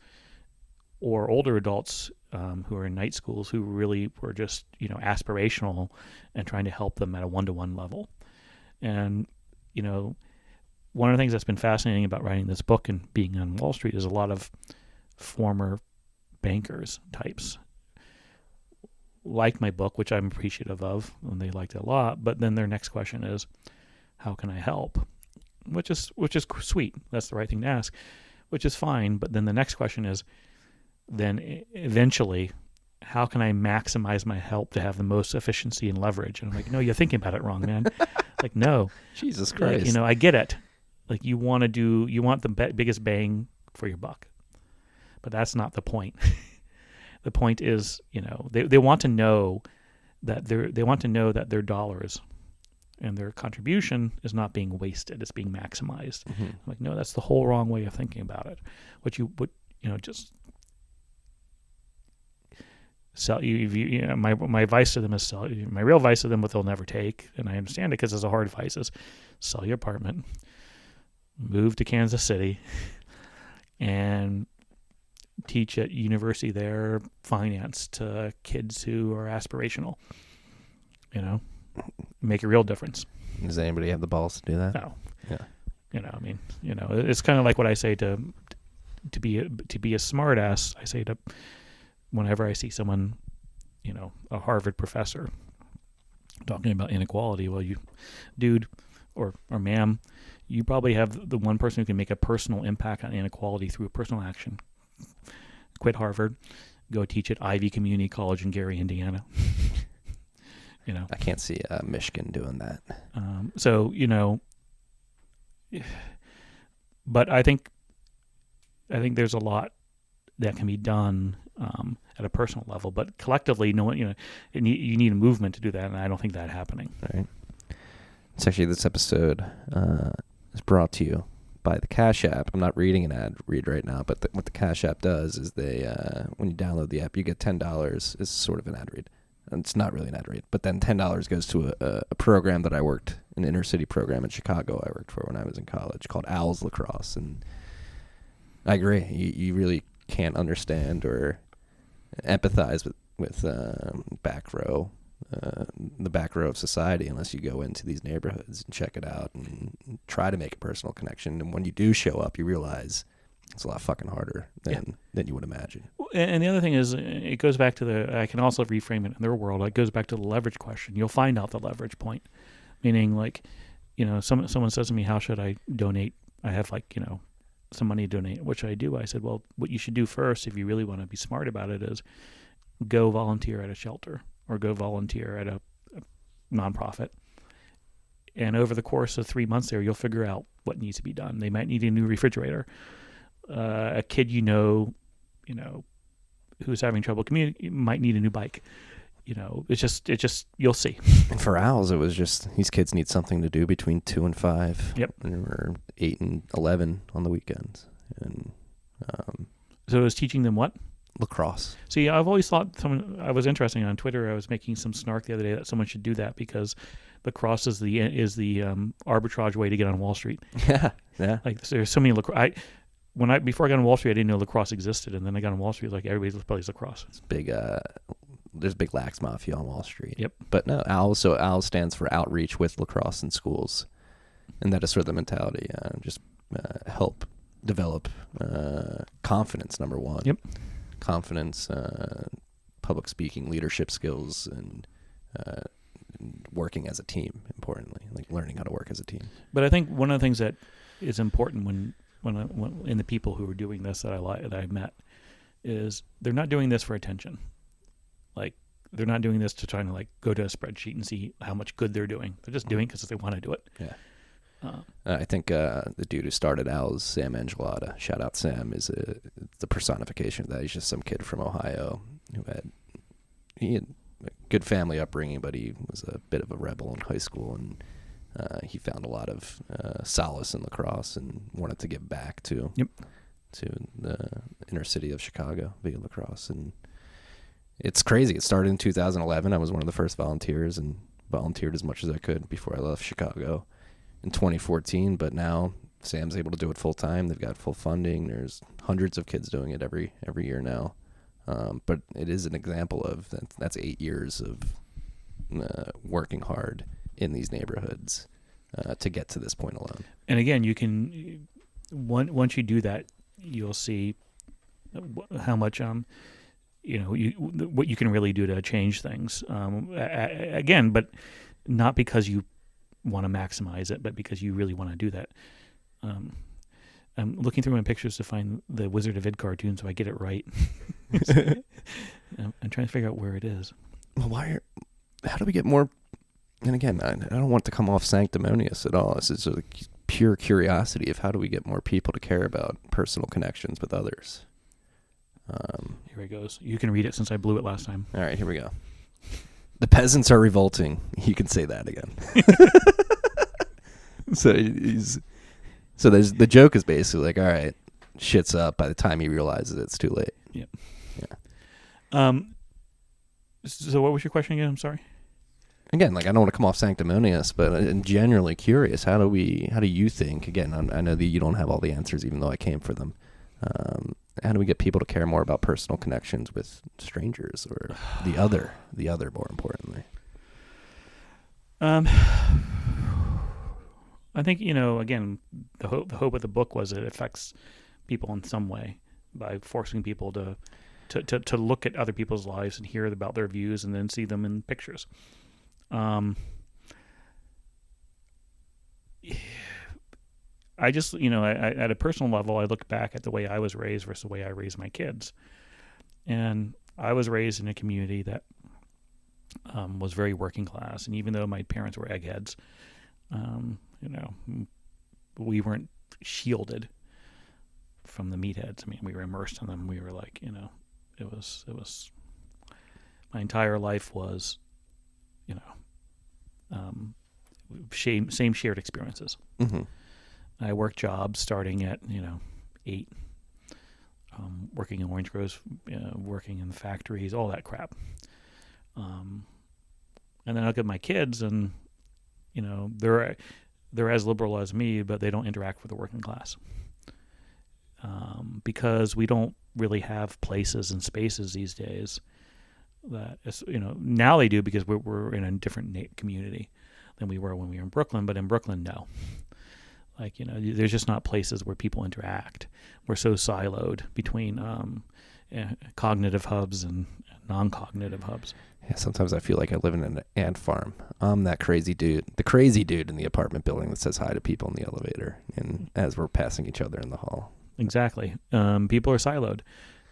or older adults who are in night schools who really were just, aspirational and trying to help them at a one-to-one level. And, one of the things that's been fascinating about writing this book and being on Wall Street is a lot of former bankers types liked my book, which I'm appreciative of, and they liked it a lot. But then their next question is, how can I help? Which is sweet. That's the right thing to ask, which is fine. But then the next question is, then eventually, how can I maximize my help to have the most efficiency and leverage? And I'm like, no, you're thinking about it wrong, man. Like, no. Jesus Christ. Like, I get it. Like, you want the biggest bang for your buck. But that's not the point. The point is, they want to know that their dollars and their contribution is not being wasted; it's being maximized. Mm-hmm. I'm like, no, that's the whole wrong way of thinking about it. Just sell you. My advice to them is sell. My real advice to them, what they'll never take, and I understand it because it's a hard advice, is sell your apartment, move to Kansas City, and teach at university there finance to kids who are aspirational. Make a real difference. Does anybody have the balls to do that? No. Yeah. It's kind of like what I say to be a smart ass. I say to whenever I see someone, a Harvard professor talking about inequality, well, you dude or ma'am, you probably have the one person who can make a personal impact on inequality through a personal action. Quit Harvard, go teach at Ivy Community College in Gary, Indiana. I can't see Michigan doing that. But I think there's a lot that can be done at a personal level, but collectively, you need a movement to do that, and I don't think that's happening. Right. It's actually, this episode is brought to you by the Cash App. I'm not reading an ad read right now, but what the Cash App does is they, when you download the app, you get $10 as sort of an ad read. And it's not really an ad read, but then $10 goes to a program that I worked, an inner city program in Chicago I worked for when I was in college called Owls Lacrosse. And I agree. You really can't understand or empathize with back row, the back row of society unless you go into these neighborhoods and check it out and try to make a personal connection. And when you do show up, you realize it's a lot fucking harder than you would imagine. And the other thing is, it goes back to I can also reframe it in their world. It goes back to the leverage question. You'll find out the leverage point, meaning like, someone says to me, how should I donate? I have some money to donate, which I do. I said, well, what you should do first, if you really want to be smart about it, is go volunteer at a shelter or go volunteer at a nonprofit. And over the course of 3 months there, you'll figure out what needs to be done. They might need a new refrigerator. A kid who's having trouble communicating might need a new bike. It's just you'll see. And for Owls, it was just these kids need something to do between 2 and 5. Yep. Or 8 and 11 on the weekends. And so it was teaching them what? Lacrosse. See, I've always thought I was interesting on Twitter. I was making some snark the other day that someone should do that because lacrosse is the arbitrage way to get on Wall Street. Yeah. Like there's so many lacrosse. Before I got on Wall Street, I didn't know lacrosse existed, and then I got on Wall Street, like everybody plays lacrosse. It's big there's big lax mafia on Wall Street. Yep. But no, OWL. So OWL stands for Outreach with Lacrosse in Schools, and that is sort of the mentality. Just help develop confidence. Number one. Yep. Confidence, public speaking, leadership skills, and working as a team. Importantly, like learning how to work as a team. But I think one of the things that is important when in the people who are doing this that I've met is they're not doing this for attention. Like they're not doing this to try to like go to a spreadsheet and see how much good they're doing. They're just doing it because they want to do it. Yeah. I think the dude who started OWL's, Sam Angelada, shout out Sam, is the personification of that. He's just some kid from Ohio who had a good family upbringing, but he was a bit of a rebel in high school, and he found a lot of solace in lacrosse and wanted to give back to the inner city of Chicago via lacrosse. And it's crazy. It started in 2011. I was one of the first volunteers and volunteered as much as I could before I left Chicago in 2014, but now Sam's able to do it full time. They've got full funding. There's hundreds of kids doing it every year now. But it is an example of that's 8 years of working hard in these neighborhoods to get to this point alone. And again, you can once you do that, you'll see how much what you can really do to change things. Again, but not because you want to maximize it, but because you really want to do that. I'm looking through my pictures to find the Wizard of Id cartoon so I get it right. I'm trying to figure out where it is. Well, how do we get more? And again, I don't want to come off sanctimonious at all. This is a pure curiosity of how do we get more people to care about personal connections with others. Here it goes. You can read it since I blew it last time. All right, here we go. The peasants are revolting. You can say that again. So the joke is basically like, all right, shit's up by the time he realizes it's too late. Yep. Yeah. So what was your question again? I'm sorry. Again, like I don't want to come off sanctimonious, but I'm generally curious. How do you think? Again, I know that you don't have all the answers, even though I came for them. How do we get people to care more about personal connections with strangers or the other, more importantly? I think, again, the hope of the book was it affects people in some way by forcing people to look at other people's lives and hear about their views and then see them in pictures. I just, at a personal level, I look back at the way I was raised versus the way I raised my kids. And I was raised in a community that was very working class. And even though my parents were eggheads, we weren't shielded from the meatheads. I mean, we were immersed in them. We were like, it was my entire life was, same shared experiences. Mm-hmm. I worked jobs starting at 8, working in orange groves, working in the factories, all that crap. And then I look at my kids, and they're as liberal as me, but they don't interact with the working class because we don't really have places and spaces these days. That now they do because we're in a different community than we were when we were in Brooklyn. But in Brooklyn, no. Like, there's just not places where people interact. We're so siloed between cognitive hubs and non-cognitive hubs. Yeah, sometimes I feel like I live in an ant farm. I'm that crazy dude, the crazy dude in the apartment building that says hi to people in the elevator and as we're passing each other in the hall. Exactly. People are siloed.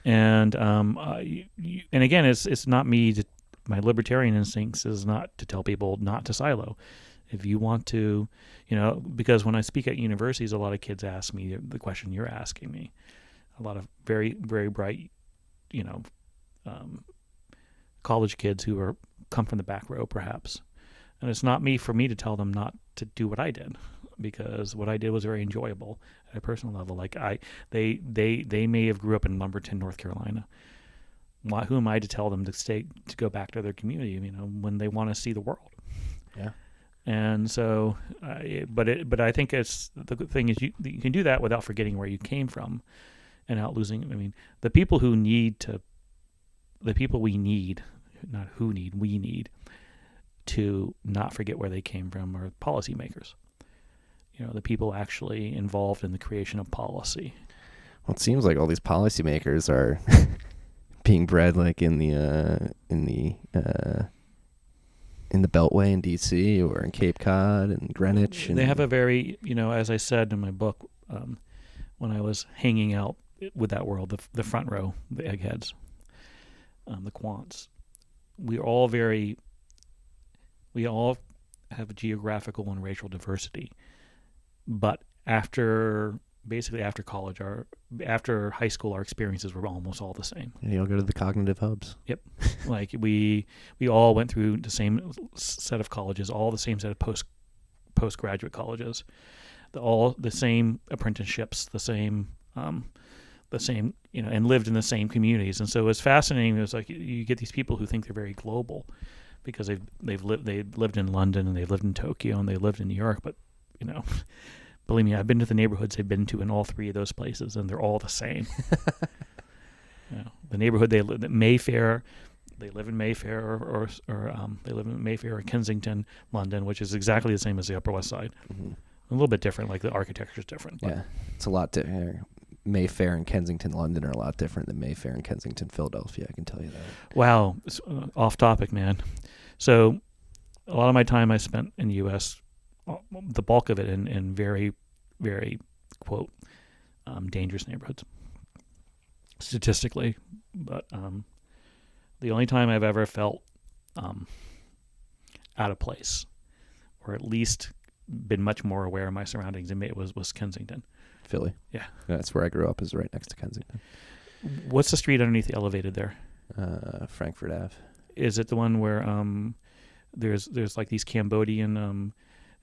And and again, it's not me. My libertarian instincts is not to tell people not to silo. If you want to, because when I speak at universities, a lot of kids ask me the question you're asking me. A lot of very, very bright, college kids who come from the back row, perhaps. And it's not for me to tell them not to do what I did, because what I did was very enjoyable at a personal level. Like they may have grew up in Lumberton, North Carolina. Who am I to tell them to go back to their community? When they want to see the world. Yeah. And so, but I think it's the thing is you can do that without forgetting where you came from, and out losing. I mean, the people we need not who need, we need to not forget where they came from are policymakers. The people actually involved in the creation of policy. Well, it seems like all these policymakers are being bred like in the Beltway in D.C. or in Cape Cod and Greenwich. They have a very, as I said in my book, when I was hanging out with that world, the front row, the eggheads, the quants, we all have geographical and racial diversity, but after college, after high school, our experiences were almost all the same. And you all go to the cognitive hubs. Yep. Like we all went through the same set of colleges, all the same set of postgraduate colleges, all the same apprenticeships, the same, and lived in the same communities. And so it's fascinating. It's like you get these people who think they're very global because they've lived in London and they've lived in Tokyo and they lived in New York, but believe me, I've been to the neighborhoods they've been to in all three of those places, and they're all the same. The neighborhood they live in Mayfair, they live in Mayfair, or they live in Mayfair or Kensington, London, which is exactly the same as the Upper West Side. Mm-hmm. A little bit different, like the architecture is different. Yeah, it's a lot different. Mayfair and Kensington, London are a lot different than Mayfair and Kensington, Philadelphia. I can tell you that. Wow, off topic, man. So a lot of my time I spent in the U.S., the bulk of it in very, very, quote, dangerous neighborhoods, statistically. But the only time I've ever felt out of place, or at least been much more aware of my surroundings, was Kensington. Philly. Yeah. That's where I grew up, is right next to Kensington. What's the street underneath the elevated there? Frankfurt Ave. Is it the one where there's like these Cambodian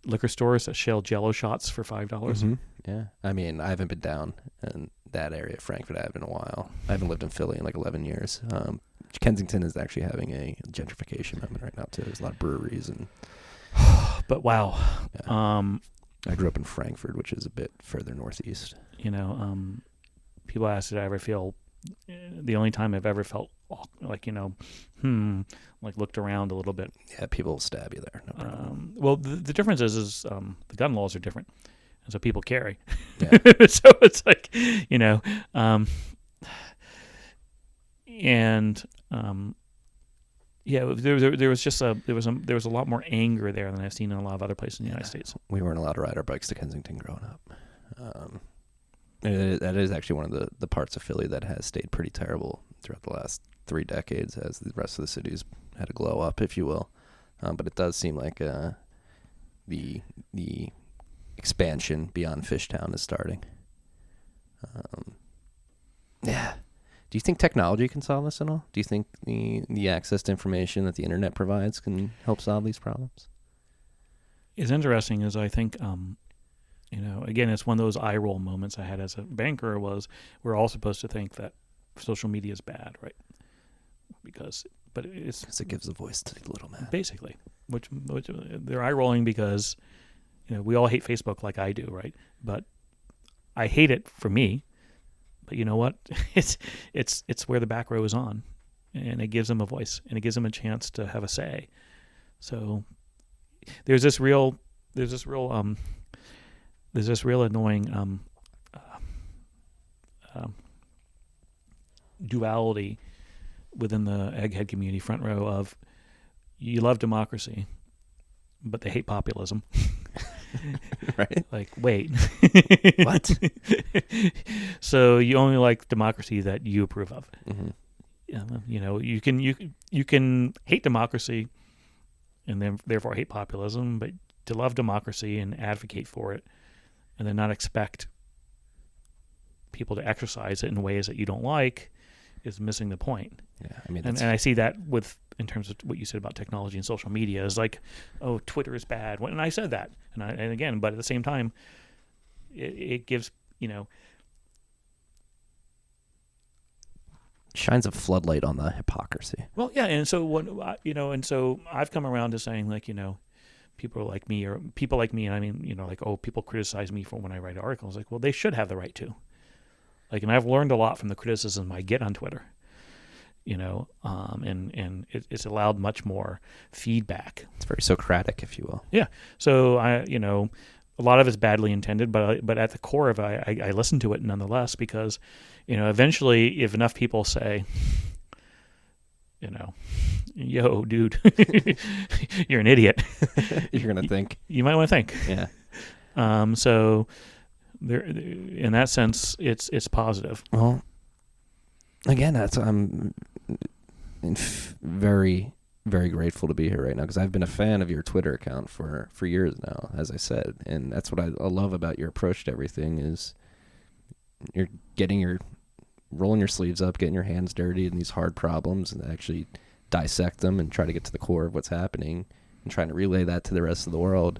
liquor stores that sell Jello shots for $5? Mm-hmm. Yeah. I mean, I haven't been down in that area, Frankfurt Ave, in a while. I haven't lived in Philly in like 11 years. Kensington is actually having a gentrification moment right now, too. There's a lot of breweries and... But wow. Yeah. I grew up in Frankfurt, which is a bit further northeast. People ask, did I ever feel... The only time I've ever felt like, like looked around a little bit. Yeah, people will stab you there. No problem. Well, the difference is the gun laws are different. And so people carry. Yeah. So it's like, there was a lot more anger there than I've seen in a lot of other places in the United States. We weren't allowed to ride our bikes to Kensington growing up. That is actually one of the parts of Philly that has stayed pretty terrible throughout the last 3 decades, as the rest of the cities had to glow up, if you will. But it does seem like the expansion beyond Fishtown is starting. Yeah. Do you think technology can solve this at all? Do you think the access to information that the internet provides can help solve these problems? It's interesting, as I think, again, it's one of those eye roll moments I had as a banker. Was we're all supposed to think that social media is bad, right? Because it gives a voice to the little man, basically. Which they're eye rolling because we all hate Facebook like I do, right? But I hate it for me. But you know what? It's where the back row is on, and it gives them a voice, and it gives them a chance to have a say. So there's this real annoying duality within the egghead community, front row, of you love democracy, but they hate populism. Right? Like, wait. What? So you only like democracy that you approve of. Mm-hmm. You can hate democracy and then therefore hate populism, but to love democracy and advocate for it and then not expect people to exercise it in ways that you don't like is missing the point. Yeah, I mean, and I see that in terms of what you said about technology and social media is like, oh, Twitter is bad. And I said that, and again, but at the same time, it gives shines a floodlight on the hypocrisy. Well, yeah, and so I've come around to saying, like, people like me, and I mean, like, oh, people criticize me for when I write articles. Like, well, they should have the right to. Like, and I've learned a lot from the criticism I get on Twitter. and it's allowed much more feedback. It's very Socratic, if you will. Yeah. So a lot of it's badly intended, but at the core of it, I listen to it nonetheless because, eventually if enough people say, yo, dude, you're an idiot. You're going to think. You might want to think. Yeah. So there, in that sense, it's positive. Well, again, I'm very, very grateful to be here right now because I've been a fan of your Twitter account for years now, as I said, and that's what I love about your approach to everything is you're rolling your sleeves up, getting your hands dirty in these hard problems, and actually dissect them and try to get to the core of what's happening, and trying to relay that to the rest of the world.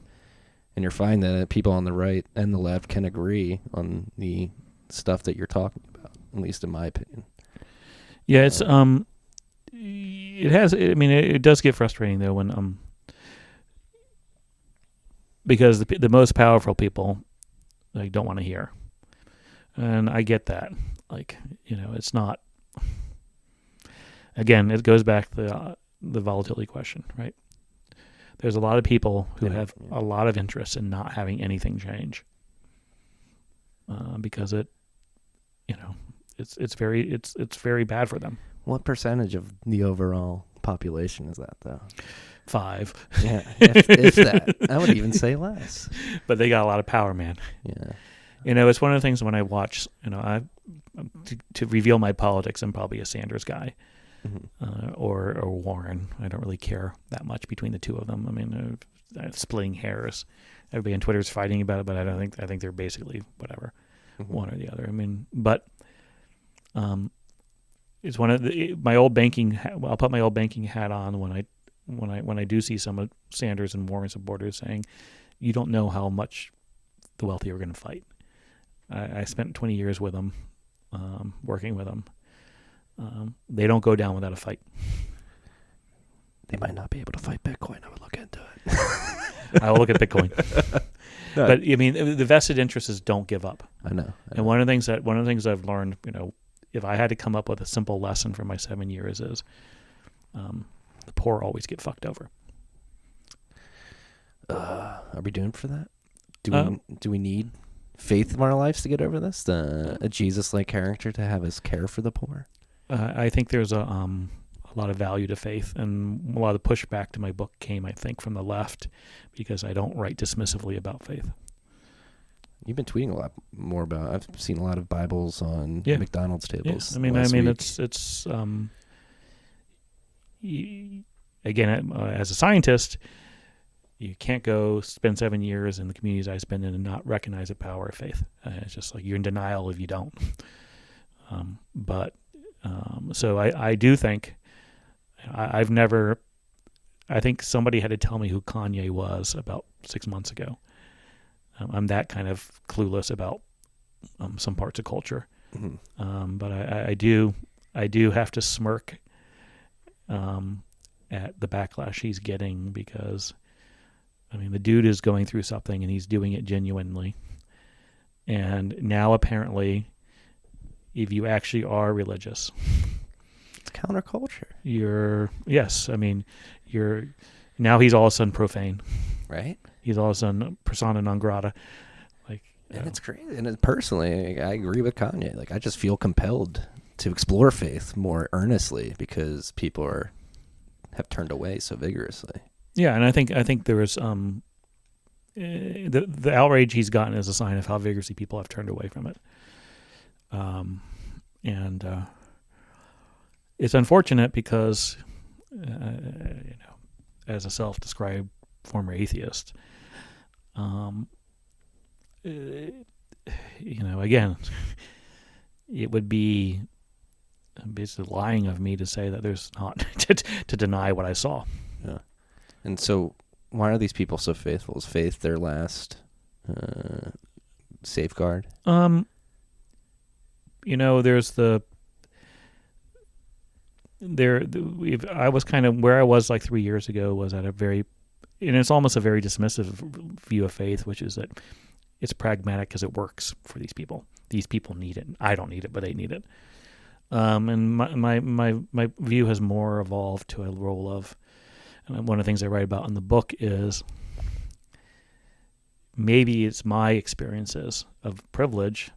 And you're finding that people on the right and the left can agree on the stuff that you're talking about, at least in my opinion. Yeah, it's it does get frustrating though when because the most powerful people don't want to hear, and I get that. It's not. Again, it goes back to the volatility question, right? There's a lot of people who have a lot of interest in not having anything change because it's very bad for them. What percentage of the overall population is that, though? 5. Yeah, if that. I would even say less. But they got a lot of power, man. Yeah. It's one of the things when I watch, to reveal my politics, I'm probably a Sanders guy. Mm-hmm. Or Warren. I don't really care that much between the two of them. I mean, splitting hairs. Everybody on Twitter is fighting about it, but I think they're basically whatever, one or the other. I mean, but it's one of my old banking. I'll put my old banking hat on when I do see some of Sanders and Warren supporters saying, "You don't know how much the wealthy are going to fight." I spent 20 years with them, working with them. They don't go down without a fight. They might not be able to fight Bitcoin. I would look into it. I will look at Bitcoin. No. But I mean, the vested interests is don't give up. I know. And one of the things I've learned, if I had to come up with a simple lesson for my 7 years is, the poor always get fucked over. Are we doomed for that? Do we need faith in our lives to get over this? A Jesus-like character to have us care for the poor? I think there's a lot of value to faith, and a lot of the pushback to my book came, I think, from the left because I don't write dismissively about faith. You've been tweeting a lot more about. I've seen a lot of Bibles on McDonald's tables. Yeah. I mean, it's again, as a scientist, you can't go spend 7 years in the communities I spend in and not recognize the power of faith. It's just like you're in denial if you don't. So I do think I think somebody had to tell me who Kanye was about 6 months ago. I'm that kind of clueless about some parts of culture. Mm-hmm. But I do have to smirk at the backlash he's getting because, I mean, the dude is going through something and he's doing it genuinely. And now apparently, if you actually are religious, it's counterculture. Now he's all of a sudden profane. Right? He's all of a sudden persona non grata. And it's crazy. And personally, I agree with Kanye. I just feel compelled to explore faith more earnestly because people have turned away so vigorously. Yeah, and I think there was the outrage he's gotten is a sign of how vigorously people have turned away from it. And it's unfortunate because, as a self-described former atheist, again, it would be basically lying of me to say that there's not to deny what I saw. Yeah. And so why are these people so faithful? Is faith their last safeguard? There's I was kind of where I was like 3 years ago was at and it's almost a very dismissive view of faith, which is that it's pragmatic because it works for these people. These people need it. I don't need it, but they need it. And my view has more evolved to a role of, and one of the things I write about in the book is maybe it's my experiences of privilege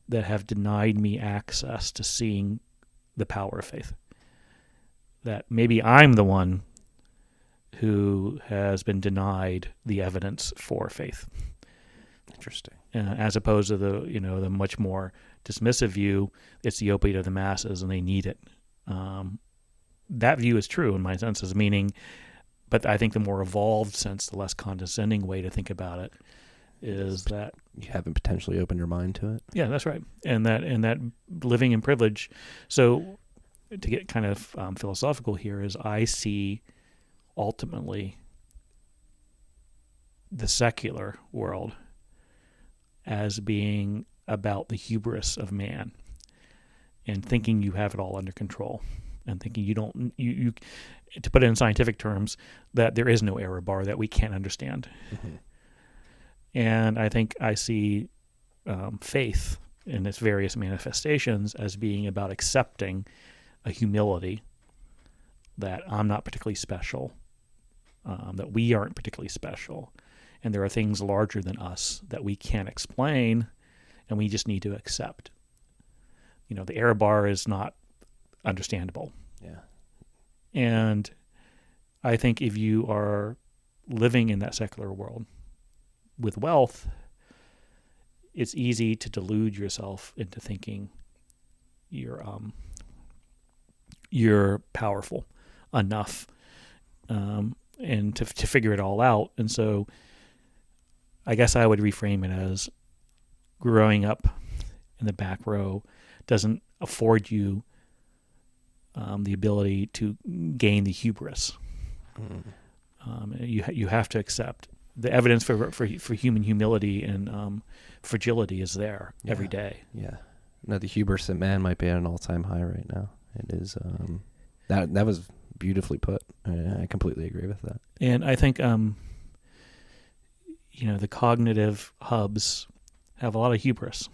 that have denied me access to seeing the power of faith. That maybe I'm the one who has been denied the evidence for faith. Interesting. As opposed to the much more dismissive view, it's the opiate of the masses and they need it. That view is true in my senses, meaning, but I think the more evolved sense, the less condescending way to think about it is that you haven't potentially opened your mind to it. Yeah, that's right. And that living in privilege. So to get kind of philosophical here is I see ultimately the secular world as being about the hubris of man and thinking you have it all under control and thinking you don't, you to put it in scientific terms, that there is no error bar that we can't understand. Mm-hmm. And I think I see faith in its various manifestations as being about accepting a humility that I'm not particularly special, that we aren't particularly special, and there are things larger than us that we can't explain, and we just need to accept. The error bar is not understandable. Yeah. And I think if you are living in that secular world with wealth, it's easy to delude yourself into thinking you're powerful enough and to figure it all out. And so I guess I would reframe it as growing up in the back row doesn't afford you the ability to gain the hubris. You have to accept the evidence for human humility and fragility is there every day. Yeah. No, the hubris that man might be at an all-time high right now. It is that was beautifully put. I completely agree with that. And I think the cognitive hubs have a lot of hubris.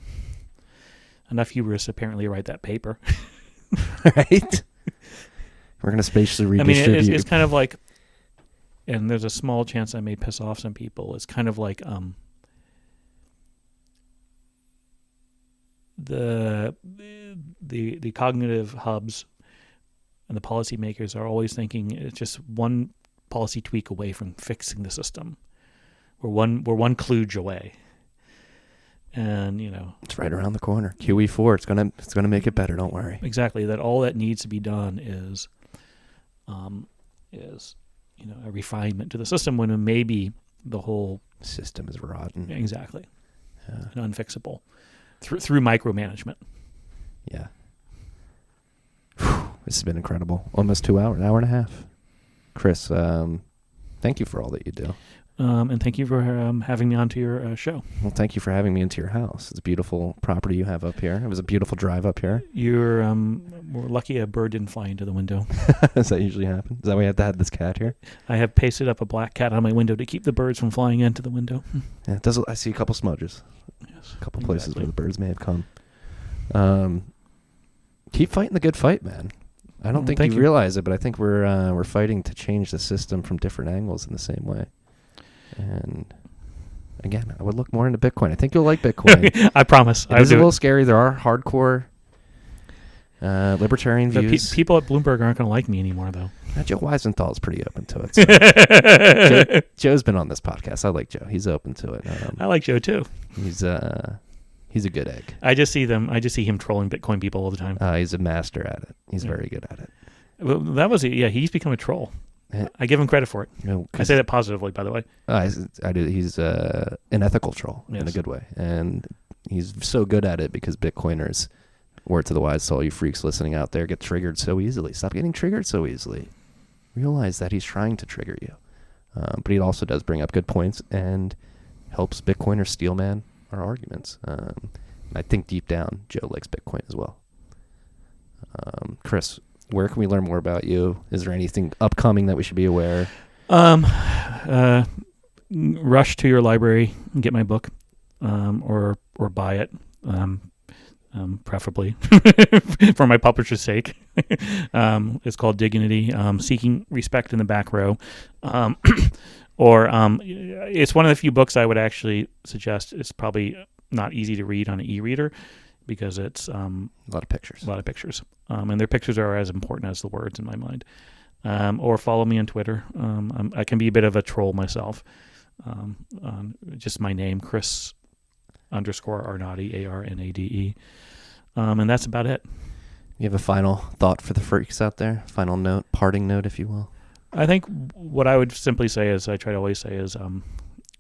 Enough hubris apparently to write that paper. Right? We're going to spatially redistribute. I mean, it's kind of like, and there's a small chance I may piss off some people. It's kind of like the cognitive hubs and the policymakers are always thinking it's just one policy tweak away from fixing the system. We're one kludge away, and it's right around the corner. QE4, it's gonna make it better. Don't worry. Exactly. That all that needs to be done is a refinement to the system when maybe the whole system is rotten. Exactly. Yeah. And unfixable through micromanagement. Yeah. Whew, this has been incredible. Almost 2 hours, an hour and a half. Chris, thank you for all that you do. And thank you for having me onto your show. Well, thank you for having me into your house. It's a beautiful property you have up here. It was a beautiful drive up here. We're lucky a bird didn't fly into the window. Does that usually happen? Is that why you have to have this cat here? I have pasted up a black cat on my window to keep the birds from flying into the window. Yeah, it does. I see a couple smudges. Yes, a couple places where the birds may have come. Keep fighting the good fight, man. I don't think you realize it, but I think we're fighting to change the system from different angles in the same way. And again, I would look more into Bitcoin. I think you'll like Bitcoin. I promise. It is a little scary. There are hardcore libertarian views. People at Bloomberg aren't going to like me anymore, though. Joe Weisenthal is pretty open to it. So. Joe's been on this podcast. I like Joe. He's open to it. I like Joe too. He's a good egg. I just see him trolling Bitcoin people all the time. He's a master at it. He's very good at it. Well, he's become a troll. I give him credit for it. I say that positively, by the way. I do. He's an ethical troll in a good way. And he's so good at it because Bitcoiners, word to the wise to all you freaks listening out there, get triggered so easily. Stop getting triggered so easily. Realize that he's trying to trigger you. But he also does bring up good points and helps Bitcoiners steelman our arguments. And I think deep down, Joe likes Bitcoin as well. Chris, where can we learn more about you? Is there anything upcoming that we should be aware? Rush to your library and get my book, or buy it. preferably, for my publisher's sake. It's called Dignity, Seeking Respect in the Back Row. It's one of the few books I would actually suggest. It's probably not easy to read on an e-reader because it's A lot of pictures. And their pictures are as important as the words in my mind. Or follow me on Twitter. I can be a bit of a troll myself. Just my name, Chris _Arnade, Arnade. And that's about it. You have a final thought for the freaks out there? Final note, parting note, if you will? I think what I would simply say is, I try to always say is,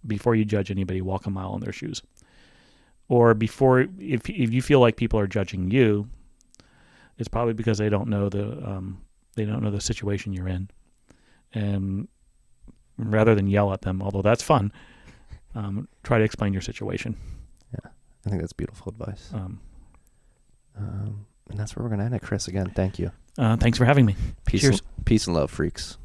before you judge anybody, walk a mile in their shoes. Or if you feel like people are judging you, it's probably because they don't know the situation you're in. And rather than yell at them, although that's fun, try to explain your situation. Yeah, I think that's beautiful advice. And that's where we're going to end it, Chris. Again, thank you. Thanks for having me. Cheers. Peace and love, freaks.